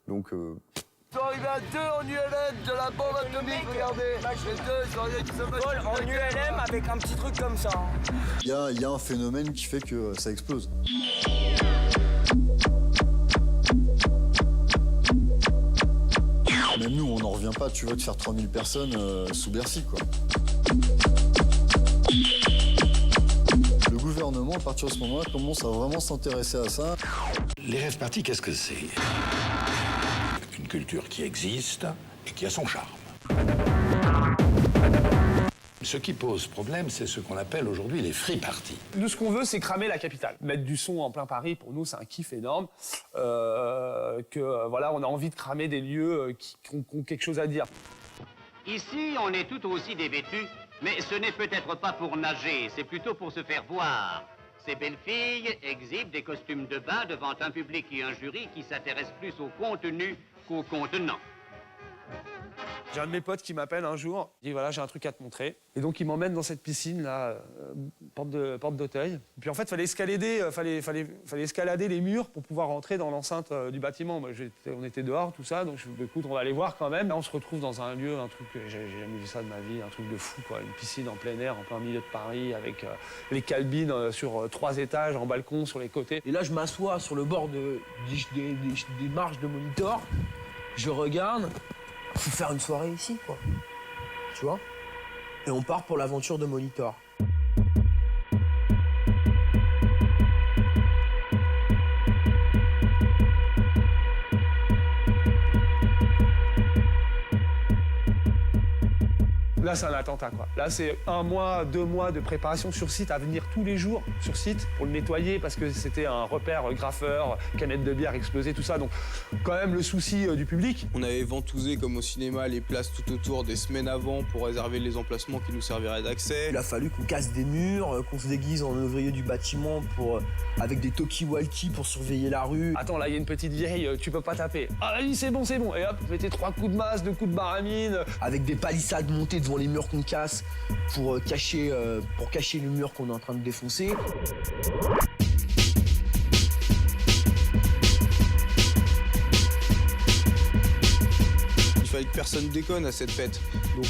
Donc Ils sont arrivés à 2 en ULM de la bombe atomique, regardez. Les 2 sont arrivés qui se mettent en ULM avec un petit truc comme ça. il y a un phénomène qui fait que ça explose. Même nous, on n'en revient pas, tu vois, de faire 3000 personnes sous Bercy, quoi. Le gouvernement, à partir de ce moment-là, commence à vraiment s'intéresser à ça. Les rave parties, qu'est-ce que c'est? Une culture qui existe et qui a son charme. Ce qui pose problème, c'est ce qu'on appelle aujourd'hui les free parties. Nous, ce qu'on veut, c'est cramer la capitale. Mettre du son en plein Paris, pour nous, c'est un kiff énorme. Voilà, on a envie de cramer des lieux qui ont quelque chose à dire. Ici, on est tout aussi dévêtus, mais ce n'est peut-être pas pour nager, c'est plutôt pour se faire voir. Ces belles filles exhibent des costumes de bain devant un public et un jury qui s'intéressent plus au contenu qu'au contenant. J'ai un de mes potes qui m'appelle un jour, il dit voilà, j'ai un truc à te montrer. Et donc il m'emmène dans cette piscine là, porte d'Auteuil. Puis en fait, fallait escalader les murs pour pouvoir rentrer dans l'enceinte du bâtiment. Moi, on était dehors, tout ça, donc je me écoute, on va aller voir quand même. Là, on se retrouve dans un lieu, un truc, j'ai jamais vu ça de ma vie, un truc de fou, quoi. Une piscine en plein air, en plein milieu de Paris, avec les cabines sur 3 étages, en balcon sur les côtés. Et là, je m'assois sur le bord des marches de monitor, je regarde. Faut faire une soirée ici, quoi. Tu vois? Et on part pour l'aventure de Monitor. Là, c'est un attentat, quoi. Là, c'est 1 mois, 2 mois de préparation sur site, à venir tous les jours sur site pour le nettoyer parce que c'était un repère graffeur, canette de bière explosée, tout ça. Donc, quand même, le souci du public. On avait ventousé, comme au cinéma, les places tout autour des semaines avant pour réserver les emplacements qui nous serviraient d'accès. Il a fallu qu'on casse des murs, qu'on se déguise en ouvrier du bâtiment avec des talkie-walkie pour surveiller la rue. Attends, là, il y a une petite vieille, tu peux pas taper. Ah, vas-y, c'est bon. Et hop, mettez 3 coups de masse, 2 coups de baramine. Avec des palissades montées devant les murs qu'on casse pour cacher le mur qu'on est en train de défoncer. Il fallait que personne déconne à cette fête. Donc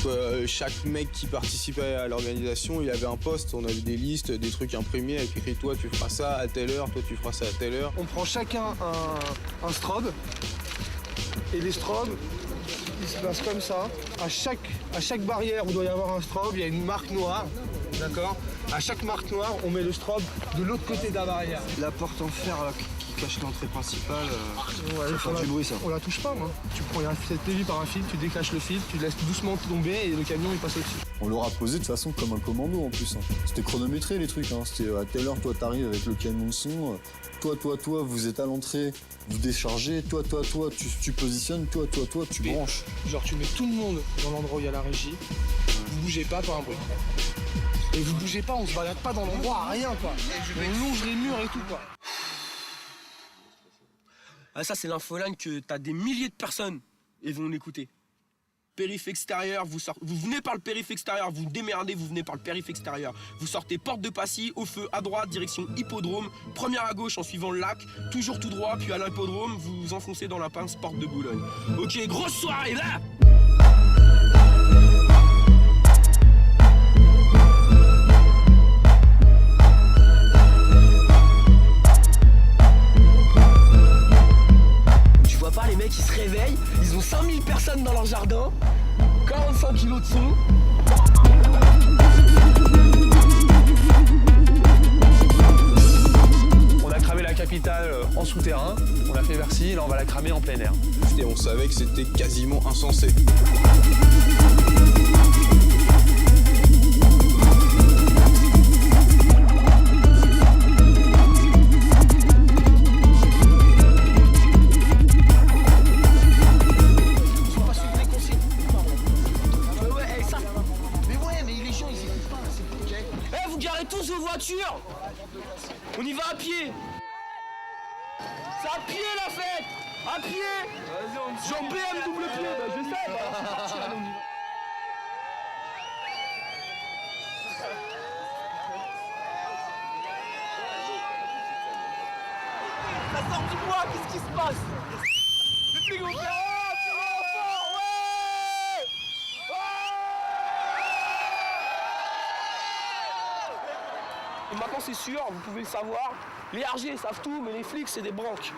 chaque mec qui participait à l'organisation, il avait un poste, on avait des listes, des trucs imprimés avec écrit toi tu feras ça à telle heure, toi tu feras ça à telle heure. On prend chacun un strobe, et les strobes, ils se placent comme ça. À chaque barrière où il doit y avoir un strobe, il y a une marque noire, d'accord? À chaque marque noire, on met le strobe de l'autre côté de la barrière. La porte en fer là, qui cache l'entrée principale, ça fait du bruit ça. On la touche pas, moi. Tu prends cette lévie par un fil, tu décaches le fil, tu laisses doucement tomber et le camion il passe au-dessus. On l'aura posé de façon comme un commando en plus. C'était chronométré les trucs. C'était à telle heure, toi t'arrives avec le camion de son. Toi, vous êtes à l'entrée, vous déchargez. Toi, tu positionnes. Toi, tu branches. Genre tu mets tout le monde dans l'endroit où il y a la régie. Vous bougez pas, pas un bruit. Et vous bougez pas, on se balade pas dans l'endroit, rien quoi. On longe les murs et tout quoi. Ah, ça, c'est l'infoline que t'as des milliers de personnes et vont l'écouter. Périph' extérieur, vous venez par le périph' extérieur, vous démerdez, vous venez par le périph' extérieur. Vous sortez porte de Passy, au feu, à droite, direction hippodrome. Première à gauche en suivant le lac, toujours tout droit, puis à l'hippodrome, vous vous enfoncez dans la pince porte de Boulogne. Ok, grosse soirée, là! Pas les mecs, ils se réveillent, ils ont 5000 personnes dans leur jardin, 45 kilos de son. On a cramé la capitale en souterrain, on a fait Bercy, là on va la cramer en plein air. Et on savait que c'était quasiment insensé. On y va à pied. C'est à pied la fête. À pied. Genre BM double pied, bah je sais, c'est parti là, on y va. Ça sort du bois, qu'est-ce qui se passe? Les flics vont faire et maintenant c'est sûr, vous pouvez le savoir, les RG savent tout, mais les flics c'est des branques.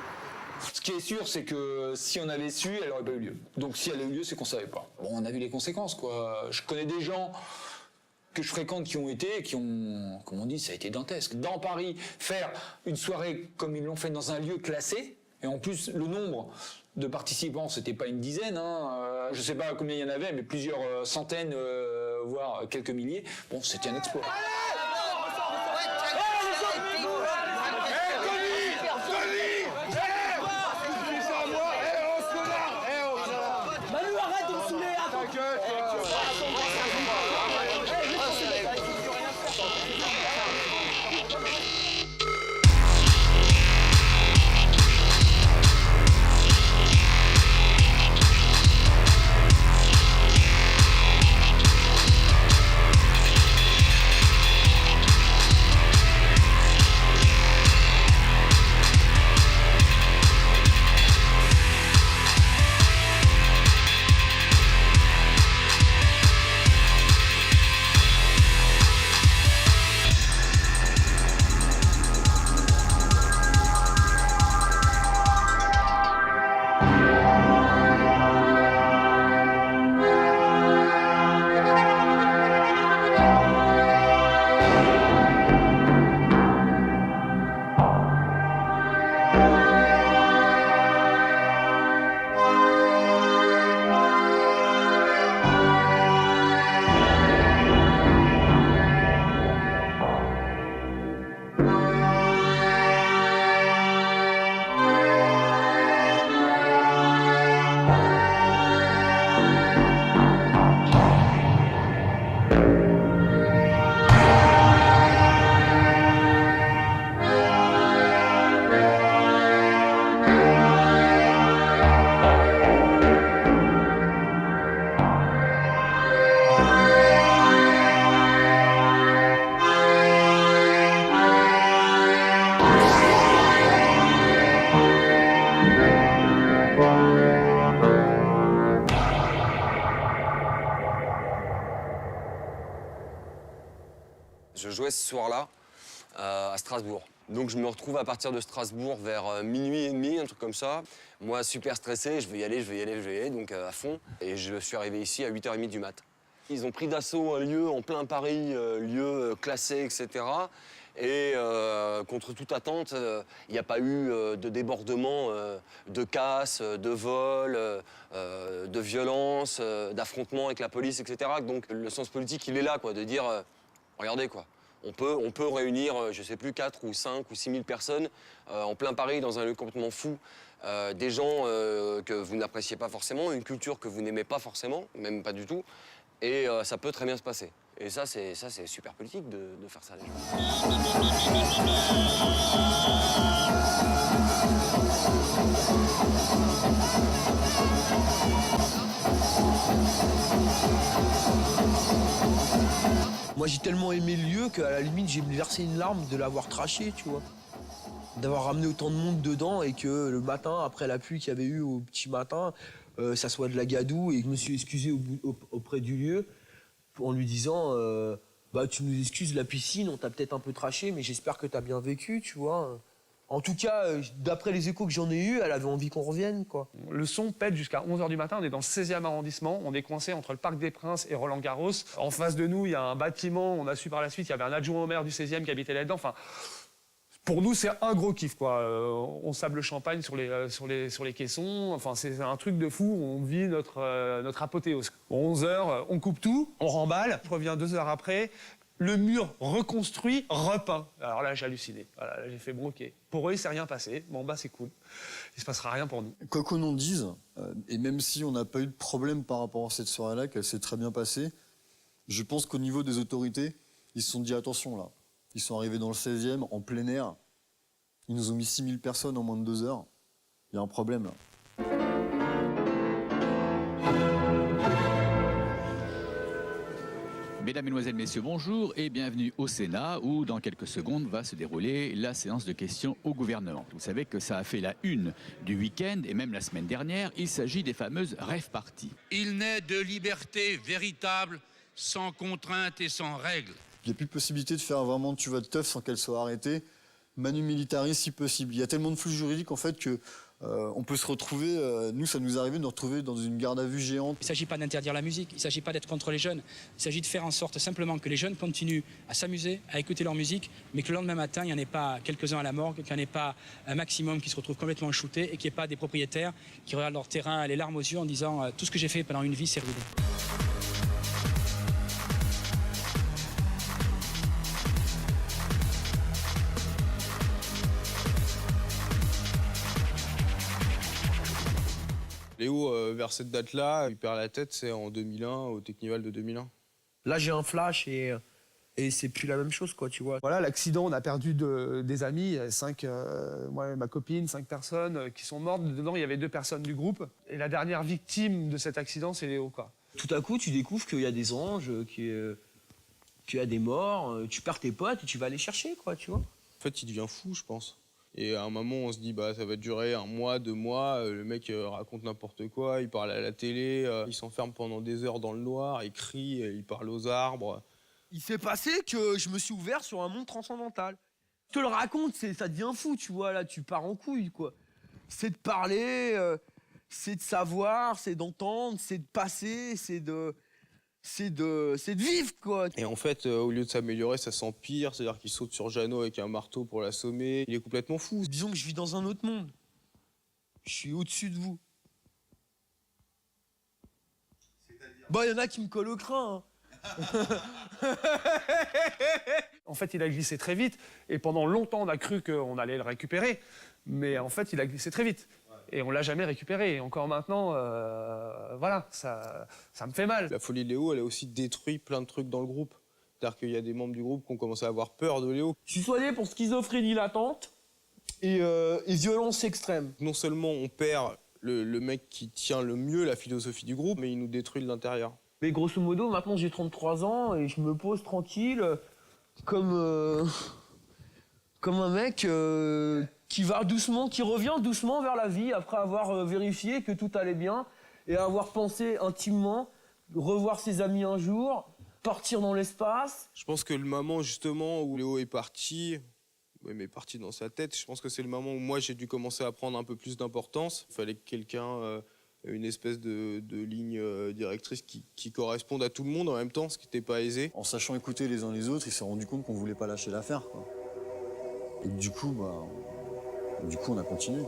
Ce qui est sûr, c'est que si on avait su, elle n'aurait pas eu lieu. Donc si elle a eu lieu, c'est qu'on savait pas. Bon, on a vu les conséquences, quoi. Je connais des gens que je fréquente qui ont été, et qui ont, comme on dit, ça a été dantesque. Dans Paris, faire une soirée comme ils l'ont fait dans un lieu classé, et en plus le nombre de participants, c'était pas une dizaine, je sais pas combien il y en avait, mais plusieurs centaines, voire quelques milliers. Bon, c'était un exploit. jouait ce soir-là à Strasbourg. Donc je me retrouve à partir de Strasbourg vers minuit et demi, un truc comme ça. Moi, super stressé, je vais y aller, donc à fond. Et je suis arrivé ici à 8h30 du mat. Ils ont pris d'assaut un lieu en plein Paris, lieu classé, etc. Et contre toute attente, il n'y a pas eu de débordement, de casse, de vol, de violence, d'affrontement avec la police, etc. Donc le sens politique, il est là, quoi, de dire, regardez, quoi. On peut réunir, je ne sais plus, 4 ou 5 ou 6 000 personnes en plein Paris, dans un lieu complètement fou. Des gens que vous n'appréciez pas forcément, une culture que vous n'aimez pas forcément, même pas du tout. Et ça peut très bien se passer. Et ça, c'est super politique de faire ça, les gens. Moi, j'ai tellement aimé le lieu qu'à la limite, j'ai versé une larme de l'avoir trashé, tu vois. D'avoir ramené autant de monde dedans et que le matin, après la pluie qu'il y avait eu au petit matin, ça soit de la gadoue. Et je me suis excusé auprès du lieu en lui disant bah, tu nous excuses, la piscine, on t'a peut-être un peu traché, mais j'espère que t'as bien vécu, tu vois. En tout cas, d'après les échos que j'en ai eus, elle avait envie qu'on revienne, quoi. Le son pète jusqu'à 11h du matin. On est dans le 16e arrondissement. On est coincé entre le Parc des Princes et Roland-Garros. En face de nous, il y a un bâtiment. On a su par la suite, il y avait un adjoint au maire du 16e qui habitait là-dedans. Enfin, pour nous, c'est un gros kiff, quoi. On sable le champagne sur les caissons. Enfin, c'est un truc de fou. On vit notre apothéose. 11h, on coupe tout, on remballe. Je reviens 2 heures après. Le mur reconstruit, repeint. Alors là, j'ai halluciné. Voilà, là, j'ai fait broquer. Pour eux, il ne s'est rien passé. Bon, bah, c'est cool. Il ne se passera rien pour nous. Quoi qu'on en dise, et même si on n'a pas eu de problème par rapport à cette soirée-là, qu'elle s'est très bien passée, je pense qu'au niveau des autorités, ils se sont dit attention là. Ils sont arrivés dans le 16e, en plein air. Ils nous ont mis 6000 personnes en moins de 2 heures. Il y a un problème là. Mesdames, Mesdemoiselles, Messieurs, bonjour et bienvenue au Sénat où dans quelques secondes va se dérouler la séance de questions au gouvernement. Vous savez que ça a fait la une du week-end et même la semaine dernière. Il s'agit des fameuses rave parties. Il n'est de liberté véritable sans contrainte et sans règles. Il n'y a plus de possibilité de faire vraiment tu vas de teuf sans qu'elle soit arrêtée. Manu militari si possible. Il y a tellement de flux juridiques en fait que on peut se retrouver, nous ça nous est arrivé de nous retrouver dans une garde à vue géante. Il ne s'agit pas d'interdire la musique, il ne s'agit pas d'être contre les jeunes, il s'agit de faire en sorte simplement que les jeunes continuent à s'amuser, à écouter leur musique, mais que le lendemain matin, il n'y en ait pas quelques-uns à la morgue, qu'il n'y en ait pas un maximum qui se retrouvent complètement shootés et qu'il n'y ait pas des propriétaires qui regardent leur terrain les larmes aux yeux en disant tout ce que j'ai fait pendant une vie, c'est ruiné. Léo, vers cette date-là, il perd la tête, c'est en 2001, au Technival de 2001. Là, j'ai un flash et c'est plus la même chose, quoi, tu vois. Voilà, l'accident, on a perdu des amis, 5, moi et ma copine, 5 personnes qui sont mortes. Dedans, il y avait 2 personnes du groupe. Et la dernière victime de cet accident, c'est Léo, quoi. Tout à coup, tu découvres qu'il y a des anges, qu'il y a des morts, tu perds tes potes et tu vas les chercher, quoi, tu vois. En fait, il devient fou, je pense. Et à un moment, on se dit, bah, ça va durer 1 mois, 2 mois. Le mec raconte n'importe quoi, il parle à la télé, il s'enferme pendant des heures dans le noir, il crie, il parle aux arbres. Il s'est passé que je me suis ouvert sur un monde transcendantal. Je te le raconte, ça devient fou, tu vois, là, tu pars en couille, quoi. C'est de parler, c'est de savoir, c'est d'entendre, c'est de passer, c'est de vivre, quoi. Et en fait, au lieu de s'améliorer, ça s'empire. C'est-à-dire qu'il saute sur Jeannot avec un marteau pour l'assommer. Il est complètement fou. Disons que je vis dans un autre monde. Je suis au-dessus de vous. Bah, il y en a qui me collent au crâne, hein. En fait, il a glissé très vite. Et pendant longtemps, on a cru qu'on allait le récupérer. Mais en fait, il a glissé très vite. Et on ne l'a jamais récupéré. Et encore maintenant, voilà, ça me fait mal. La folie de Léo, elle a aussi détruit plein de trucs dans le groupe. C'est-à-dire qu'il y a des membres du groupe qui ont commencé à avoir peur de Léo. Je suis soigné pour schizophrénie latente et violence extrême. Non seulement on perd le mec qui tient le mieux la philosophie du groupe, mais il nous détruit de l'intérieur. Mais grosso modo, maintenant j'ai 33 ans et je me pose tranquille comme un mec qui va doucement, qui revient doucement vers la vie après avoir vérifié que tout allait bien et avoir pensé intimement revoir ses amis un jour, partir dans l'espace. Je pense que le moment justement où Léo est parti, mais parti dans sa tête, je pense que c'est le moment où moi j'ai dû commencer à prendre un peu plus d'importance. Il fallait que quelqu'un, une espèce de ligne directrice qui corresponde à tout le monde en même temps, ce qui n'était pas aisé. En sachant écouter les uns les autres, il s'est rendu compte qu'on voulait pas lâcher l'affaire, quoi. Et du coup, on a continué.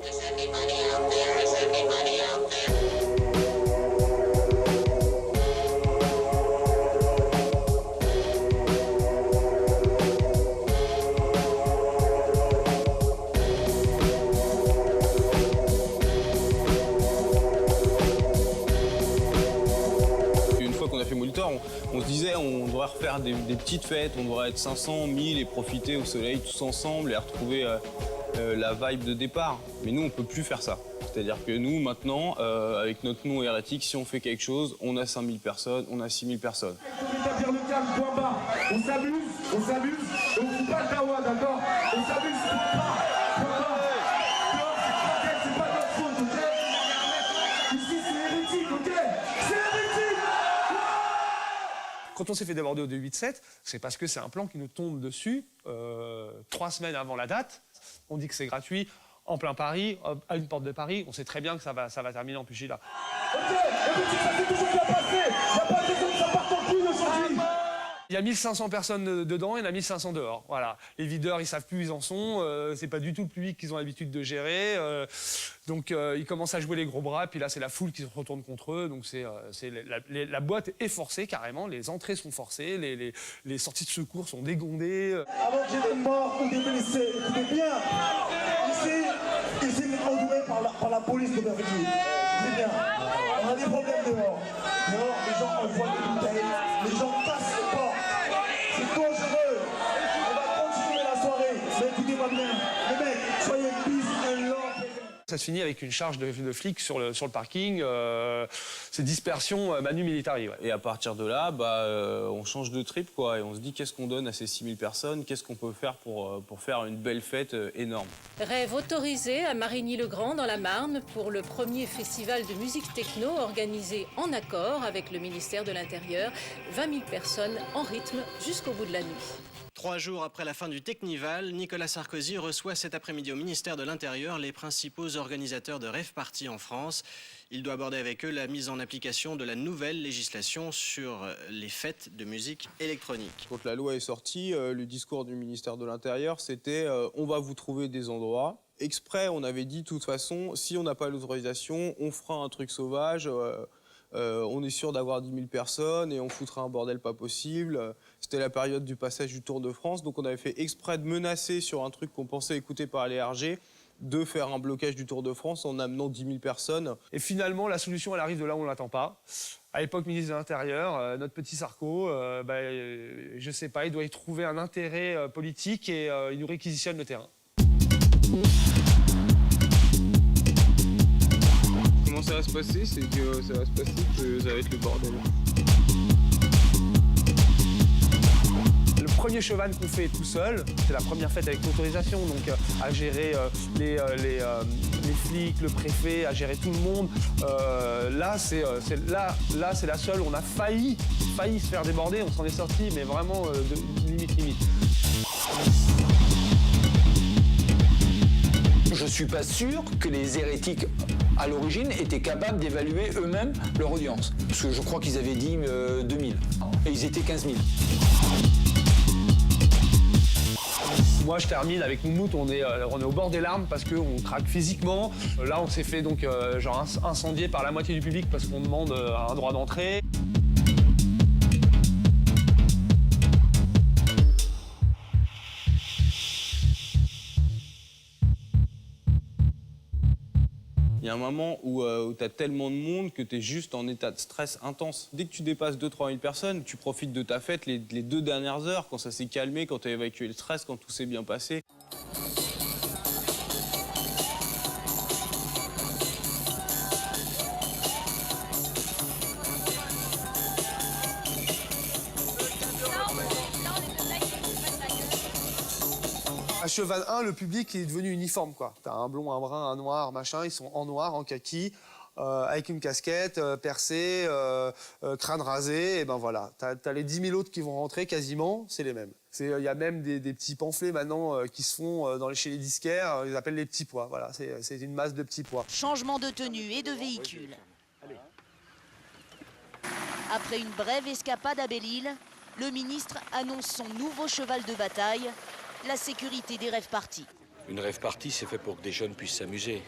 On se disait on devrait refaire des petites fêtes, on devrait être 500, 1000 et profiter au soleil tous ensemble et retrouver la vibe de départ. Mais nous, on peut plus faire ça. C'est-à-dire que nous, maintenant, avec notre nom hérétique, si on fait quelque chose, on a 5000 personnes, on a 6000 personnes. Il faut rétablir le calme, point bas. On s'amuse, et on fout pas le dawa, d'accord? On s'amuse, point bas. Dehors, c'est pas notre faute, ok? Ici, c'est hérétique, ok? C'est hérétique! Quand on s'est fait déborder au 287, c'est parce que c'est un plan qui nous tombe dessus 3 semaines avant la date. On dit que c'est gratuit, en plein Paris, à une porte de Paris. On sait très bien que ça va terminer en pugilat. Ok, hérétique, ça s'est toujours bien passé. Y a pas de raison que ça parte en couille aujourd'hui. Il y a 1500 personnes dedans, il y en a 1500 dehors. Voilà. Les videurs, ils savent plus où ils en sont. C'est pas du tout le public qu'ils ont l'habitude de gérer. Donc ils commencent à jouer les gros bras. Puis là, c'est la foule qui se retourne contre eux. Donc la boîte est forcée carrément. Les entrées sont forcées. Les sorties de secours sont dégondées. Avant qu'il y ait des morts ou des blessés, écoutez bien. Ici, on est entouré par la police de Bercy. Écoutez bien. On a des problèmes dehors. Dehors, les gens envoient des bouteilles. Les gens cassent les portes. C'est dangereux. On va continuer la soirée. Mais écoutez-moi bien. Les mecs, soyez peace and love. Ça se finit avec une charge de flics sur le parking. C'est dispersion manu militari. Ouais. Et à partir de là, on change de trip, quoi. Et on se dit qu'est-ce qu'on donne à ces 6000 personnes? Qu'est-ce qu'on peut faire pour faire une belle fête énorme? Rêve autorisé à Marigny-le-Grand dans la Marne pour le premier festival de musique techno organisé en accord avec le ministère de l'Intérieur. 20 000 personnes en rythme jusqu'au bout de la nuit. 3 jours après la fin du Technival, Nicolas Sarkozy reçoit cet après-midi au ministère de l'Intérieur les principaux organisateurs de rave party en France. Il doit aborder avec eux la mise en application de la nouvelle législation sur les fêtes de musique électronique. Quand la loi est sortie, le discours du ministère de l'Intérieur, c'était on va vous trouver des endroits. Exprès, on avait dit de toute façon, si on n'a pas l'autorisation, on fera un truc sauvage. On est sûr d'avoir 10 000 personnes et on foutra un bordel pas possible. C'était la période du passage du Tour de France, donc on avait fait exprès de menacer sur un truc qu'on pensait écouter par les RG, de faire un blocage du Tour de France en amenant 10 000 personnes. Et finalement, la solution, elle arrive de là où on ne l'attend pas. À l'époque, ministre de l'Intérieur, notre petit Sarko, je sais pas, il doit y trouver un intérêt politique et il nous réquisitionne le terrain. Comment ça va se passer? C'est que ça va se passer que ça va être le bordel. Le premier cheval qu'on fait tout seul, c'est la première fête avec l'autorisation, donc à gérer les flics, le préfet, à gérer tout le monde. Là, c'est la seule où on a failli se faire déborder, on s'en est sorti, mais vraiment limite. Je ne suis pas sûr que les hérétiques, à l'origine, étaient capables d'évaluer eux-mêmes leur audience. Parce que je crois qu'ils avaient dit 2000. Et ils étaient 15 000. Moi, je termine avec Moumout, on est au bord des larmes parce qu'on craque physiquement. Là, on s'est fait donc incendier par la moitié du public parce qu'on demande un droit d'entrée. Il y a un moment où tu as tellement de monde que tu es juste en état de stress intense. Dès que tu dépasses 2-3 000 personnes, tu profites de ta fête les 2 dernières heures, quand ça s'est calmé, quand tu as évacué le stress, quand tout s'est bien passé. À Cheval 1, le public est devenu uniforme, quoi. T'as un blond, un brun, un noir, machin, ils sont en noir, en kaki. avec une casquette, percée, crâne rasé, et ben voilà. T'as les 10 000 autres qui vont rentrer quasiment, c'est les mêmes. Il y a même des petits pamphlets maintenant qui se font chez les disquaires, ils appellent les petits pois. Voilà, c'est une masse de petits pois. Changement de tenue et de véhicule. Après une brève escapade à Belle-Île, le ministre annonce son nouveau cheval de bataille, la sécurité des rave-parties. Une rave-party, c'est fait pour que des jeunes puissent s'amuser.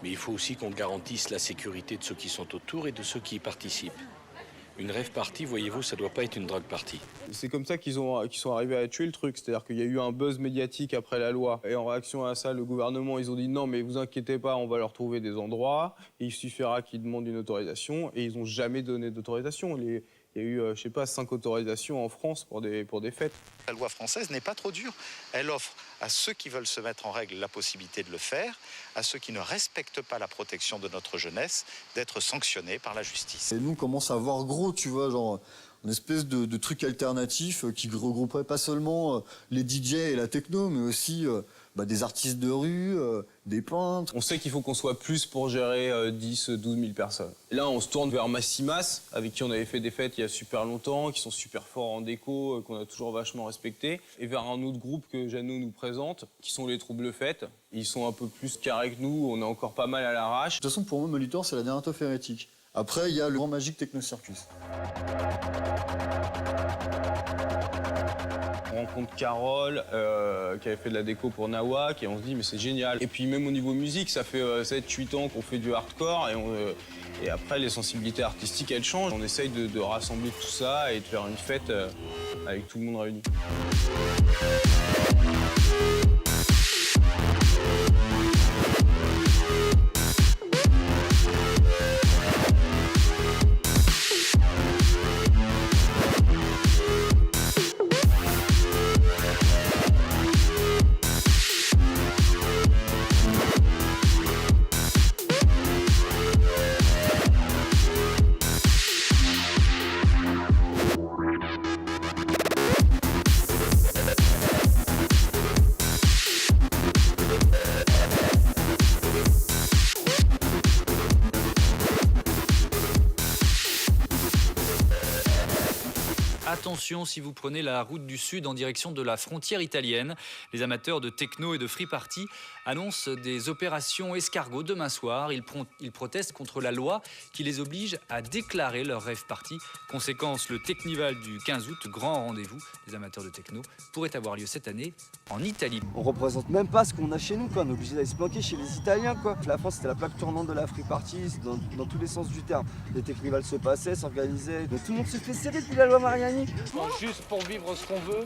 Mais il faut aussi qu'on garantisse la sécurité de ceux qui sont autour et de ceux qui y participent. Une rave-party, voyez-vous, ça doit pas être une drogue-party. C'est comme ça qu'ils sont arrivés à tuer le truc. C'est-à-dire qu'il y a eu un buzz médiatique après la loi. Et en réaction à ça, le gouvernement, ils ont dit non, mais vous inquiétez pas, on va leur trouver des endroits. Et il suffira qu'ils demandent une autorisation. Et ils n'ont jamais donné d'autorisation. Il y a eu, je sais pas, 5 autorisations en France pour des fêtes. La loi française n'est pas trop dure. Elle offre à ceux qui veulent se mettre en règle la possibilité de le faire, à ceux qui ne respectent pas la protection de notre jeunesse, d'être sanctionnés par la justice. Et nous, on commence à voir gros, tu vois, genre une espèce de truc alternatif qui regrouperait pas seulement les DJ et la techno, mais aussi des artistes de rue, des peintres. On sait qu'il faut qu'on soit plus pour gérer 10, 12 000 personnes. Et là, on se tourne vers Massimas, avec qui on avait fait des fêtes il y a super longtemps, qui sont super forts en déco, qu'on a toujours vachement respecté. Et vers un autre groupe que Jeannot nous présente, qui sont les Troubles Fêtes. Ils sont un peu plus carrés que nous, on est encore pas mal à l'arrache. De toute façon, pour moi, Molitor, c'est la dernière teuf hérétique. Après, il y a le Grand Magique Techno Circus. On rencontre Carole, qui avait fait de la déco pour Nawak, et on se dit mais c'est génial. Et puis même au niveau musique, ça fait 7-8 ans qu'on fait du hardcore, et après les sensibilités artistiques elles changent. On essaye de rassembler tout ça et de faire une fête avec tout le monde réuni. Attention si vous prenez la route du Sud en direction de la frontière italienne. Les amateurs de techno et de free party annoncent des opérations escargots demain soir. Ils protestent contre la loi qui les oblige à déclarer leur rave party. Conséquence, le Technival du 15 août, grand rendez-vous des amateurs de techno, pourrait avoir lieu cette année en Italie. On représente même pas ce qu'on a chez nous, quoi. On est obligé d'aller se planquer chez les Italiens, quoi. La France, c'était la plaque tournante de la free party, dans tous les sens du terme. Les Technival se passaient, s'organisaient. Tout le monde se fait serrer depuis la loi Mariani. Juste pour vivre ce qu'on veut,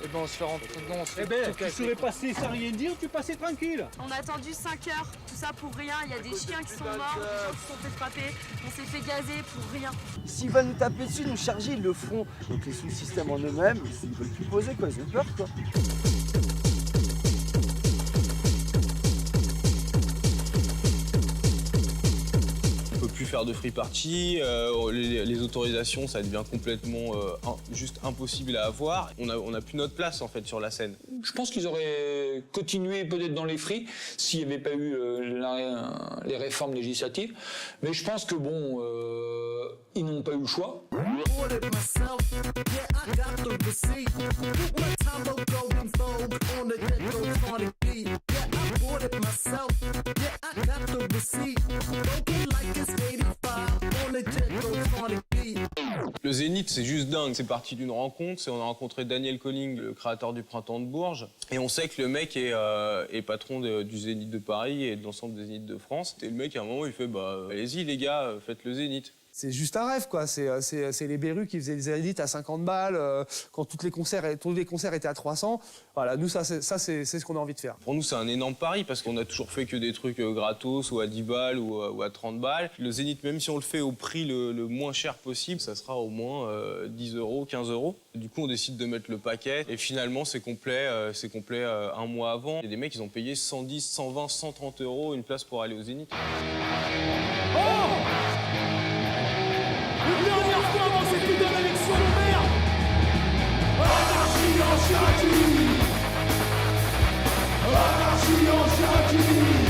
et ben on se fait rentrer dedans, on se fait tout tu casser. serais passé sans rien dire, tu passais tranquille. On a attendu 5 heures, tout ça pour rien. Il y a des chiens qui sont morts, des gens qui se sont fait frapper. On s'est fait gazer pour rien. S'ils veulent nous taper dessus, nous charger, ils le feront. Donc les sous-systèmes en eux-mêmes, ils veulent plus poser, quoi. Ils ont peur, quoi. Plus faire de free party, les autorisations ça devient complètement juste impossible à avoir. On a plus notre place en fait sur la scène. Je pense qu'ils auraient continué peut-être dans les free s'il n'y avait pas eu les réformes législatives. Mais je pense que bon, ils n'ont pas eu le choix. Le Zénith, c'est juste dingue. C'est parti d'une rencontre. On a rencontré Daniel Colling, le créateur du Printemps de Bourges. Et on sait que le mec est patron du Zénith de Paris et de l'ensemble des Zéniths de France. Et le mec, à un moment, il fait allez-y, les gars, faites le Zénith. C'est juste un rêve, quoi. C'est les Berus qui faisaient les Zéniths à 50 balles, quand tous les concerts étaient à 300. Voilà, nous, ça c'est ce qu'on a envie de faire. Pour nous, c'est un énorme pari parce qu'on a toujours fait que des trucs gratos ou à 10 balles ou à 30 balles. Le Zénith, même si on le fait au prix le moins cher possible, ça sera au moins 10 €, 15 €. Du coup, on décide de mettre le paquet et finalement, c'est complet un mois avant. Il y a des mecs, ils ont payé 110, 120, 130 € une place pour aller au Zénith. Une dernière fois avant cette putain d'élection de merde. Anarchie en Cherokee. Anarchie en Cherokee.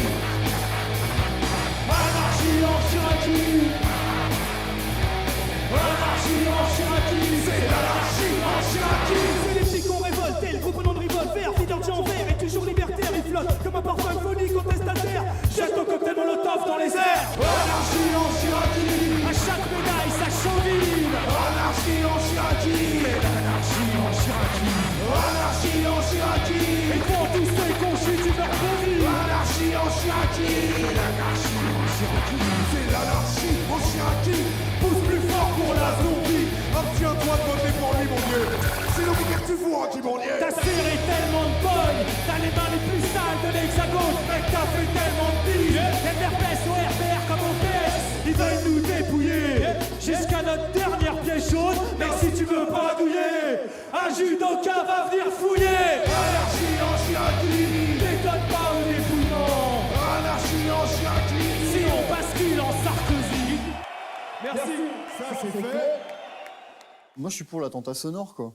jette ton cocktail molotov dans les airs. Anarchie en Chiraki. À chaque médaille, ça chauvine. Anarchie en Chiraki. Anarchie en Chiraki. Anarchie en Chiraki. Et pour tous ces conchus du meurtre de vie. Anarchie en Chiraki. L'anarchie en Chiraki. C'est l'anarchie en Chiraki. Pousse plus fort pour la zombie. Abstiens-toi de voter pour lui, mon Dieu. C'est le bouquet que tu vois, qui m'en est. T'as serré tellement de pognes. T'as les mains les plus sales de l'Hexagone. Mec, t'as fait tellement de billes. RPS au RPR comme au PS. Ils veulent nous dépouiller. Jusqu'à notre dernière pièce jaune. Mais si tu veux pas douiller, un judoka va venir fouiller. Anarchie en Chiraki. Déconne pas au dépouillement. Anarchie en Chiraki. Si on bascule en Sarkozy. Merci. Ça c'est fait. Moi, je suis pour l'attentat sonore, quoi.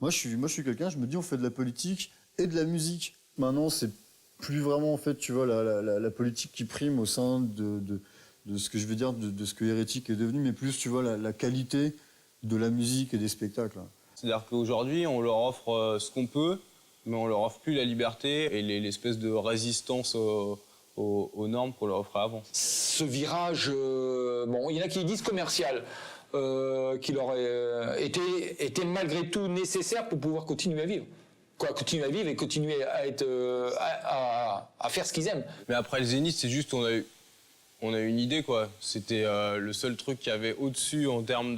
Moi, je suis quelqu'un, je me dis, on fait de la politique et de la musique. Maintenant, c'est plus vraiment, en fait, tu vois, la politique qui prime au sein de ce que je veux dire, de ce que Hérétique est devenu, mais plus, tu vois, la qualité de la musique et des spectacles. C'est-à-dire qu'aujourd'hui, on leur offre ce qu'on peut, mais on leur offre plus la liberté et l'espèce de résistance aux normes qu'on leur offrait avant. Ce virage, bon, il y en a qui disent commercial. Qu'il aurait été malgré tout nécessaire pour pouvoir continuer à vivre. Continuer à vivre et continuer à être à faire ce qu'ils aiment. Mais après le Zénith, c'est juste on a eu une idée, quoi. C'était le seul truc qu'il y avait au-dessus en termes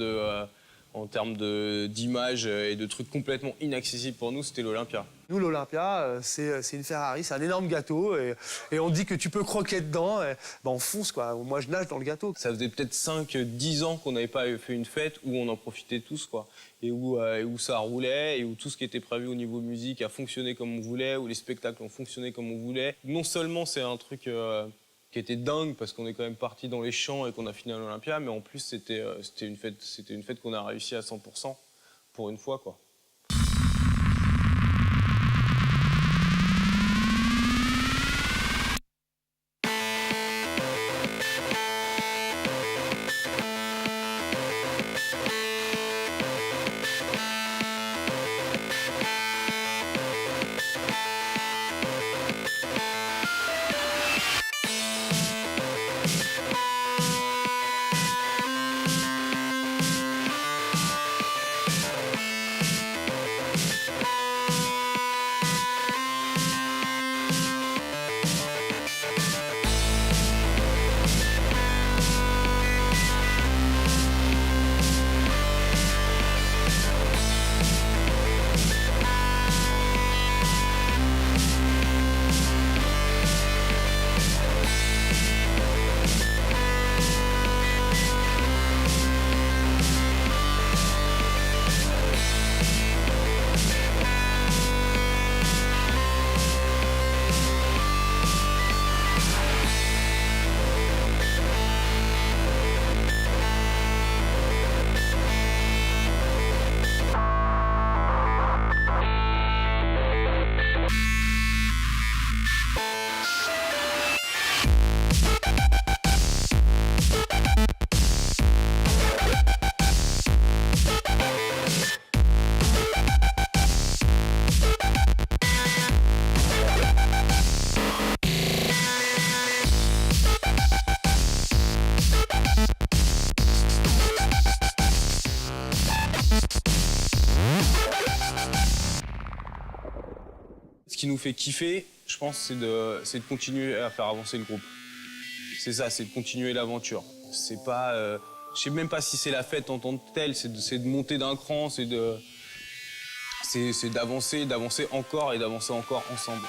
d'image et de trucs complètement inaccessibles pour nous, c'était l'Olympia. Nous, l'Olympia, c'est une Ferrari, c'est un énorme gâteau, et on dit que tu peux croquer dedans, et ben on fonce, quoi. Moi, je nage dans le gâteau. Ça faisait peut-être 5-10 ans qu'on n'avait pas fait une fête où on en profitait tous, quoi. Et où ça roulait, et où tout ce qui était prévu au niveau musique a fonctionné comme on voulait, où les spectacles ont fonctionné comme on voulait. Non seulement c'est un truc qui était dingue, parce qu'on est quand même parti dans les champs et qu'on a fini à l'Olympia, mais en plus, c'était une fête qu'on a réussi à 100% pour une fois, quoi. Ce qui nous fait kiffer, je pense, c'est de continuer à faire avancer le groupe. C'est ça, c'est de continuer l'aventure. C'est pas, je sais même pas si c'est la fête en tant que telle, c'est de monter d'un cran, c'est d'avancer encore et d'avancer encore ensemble.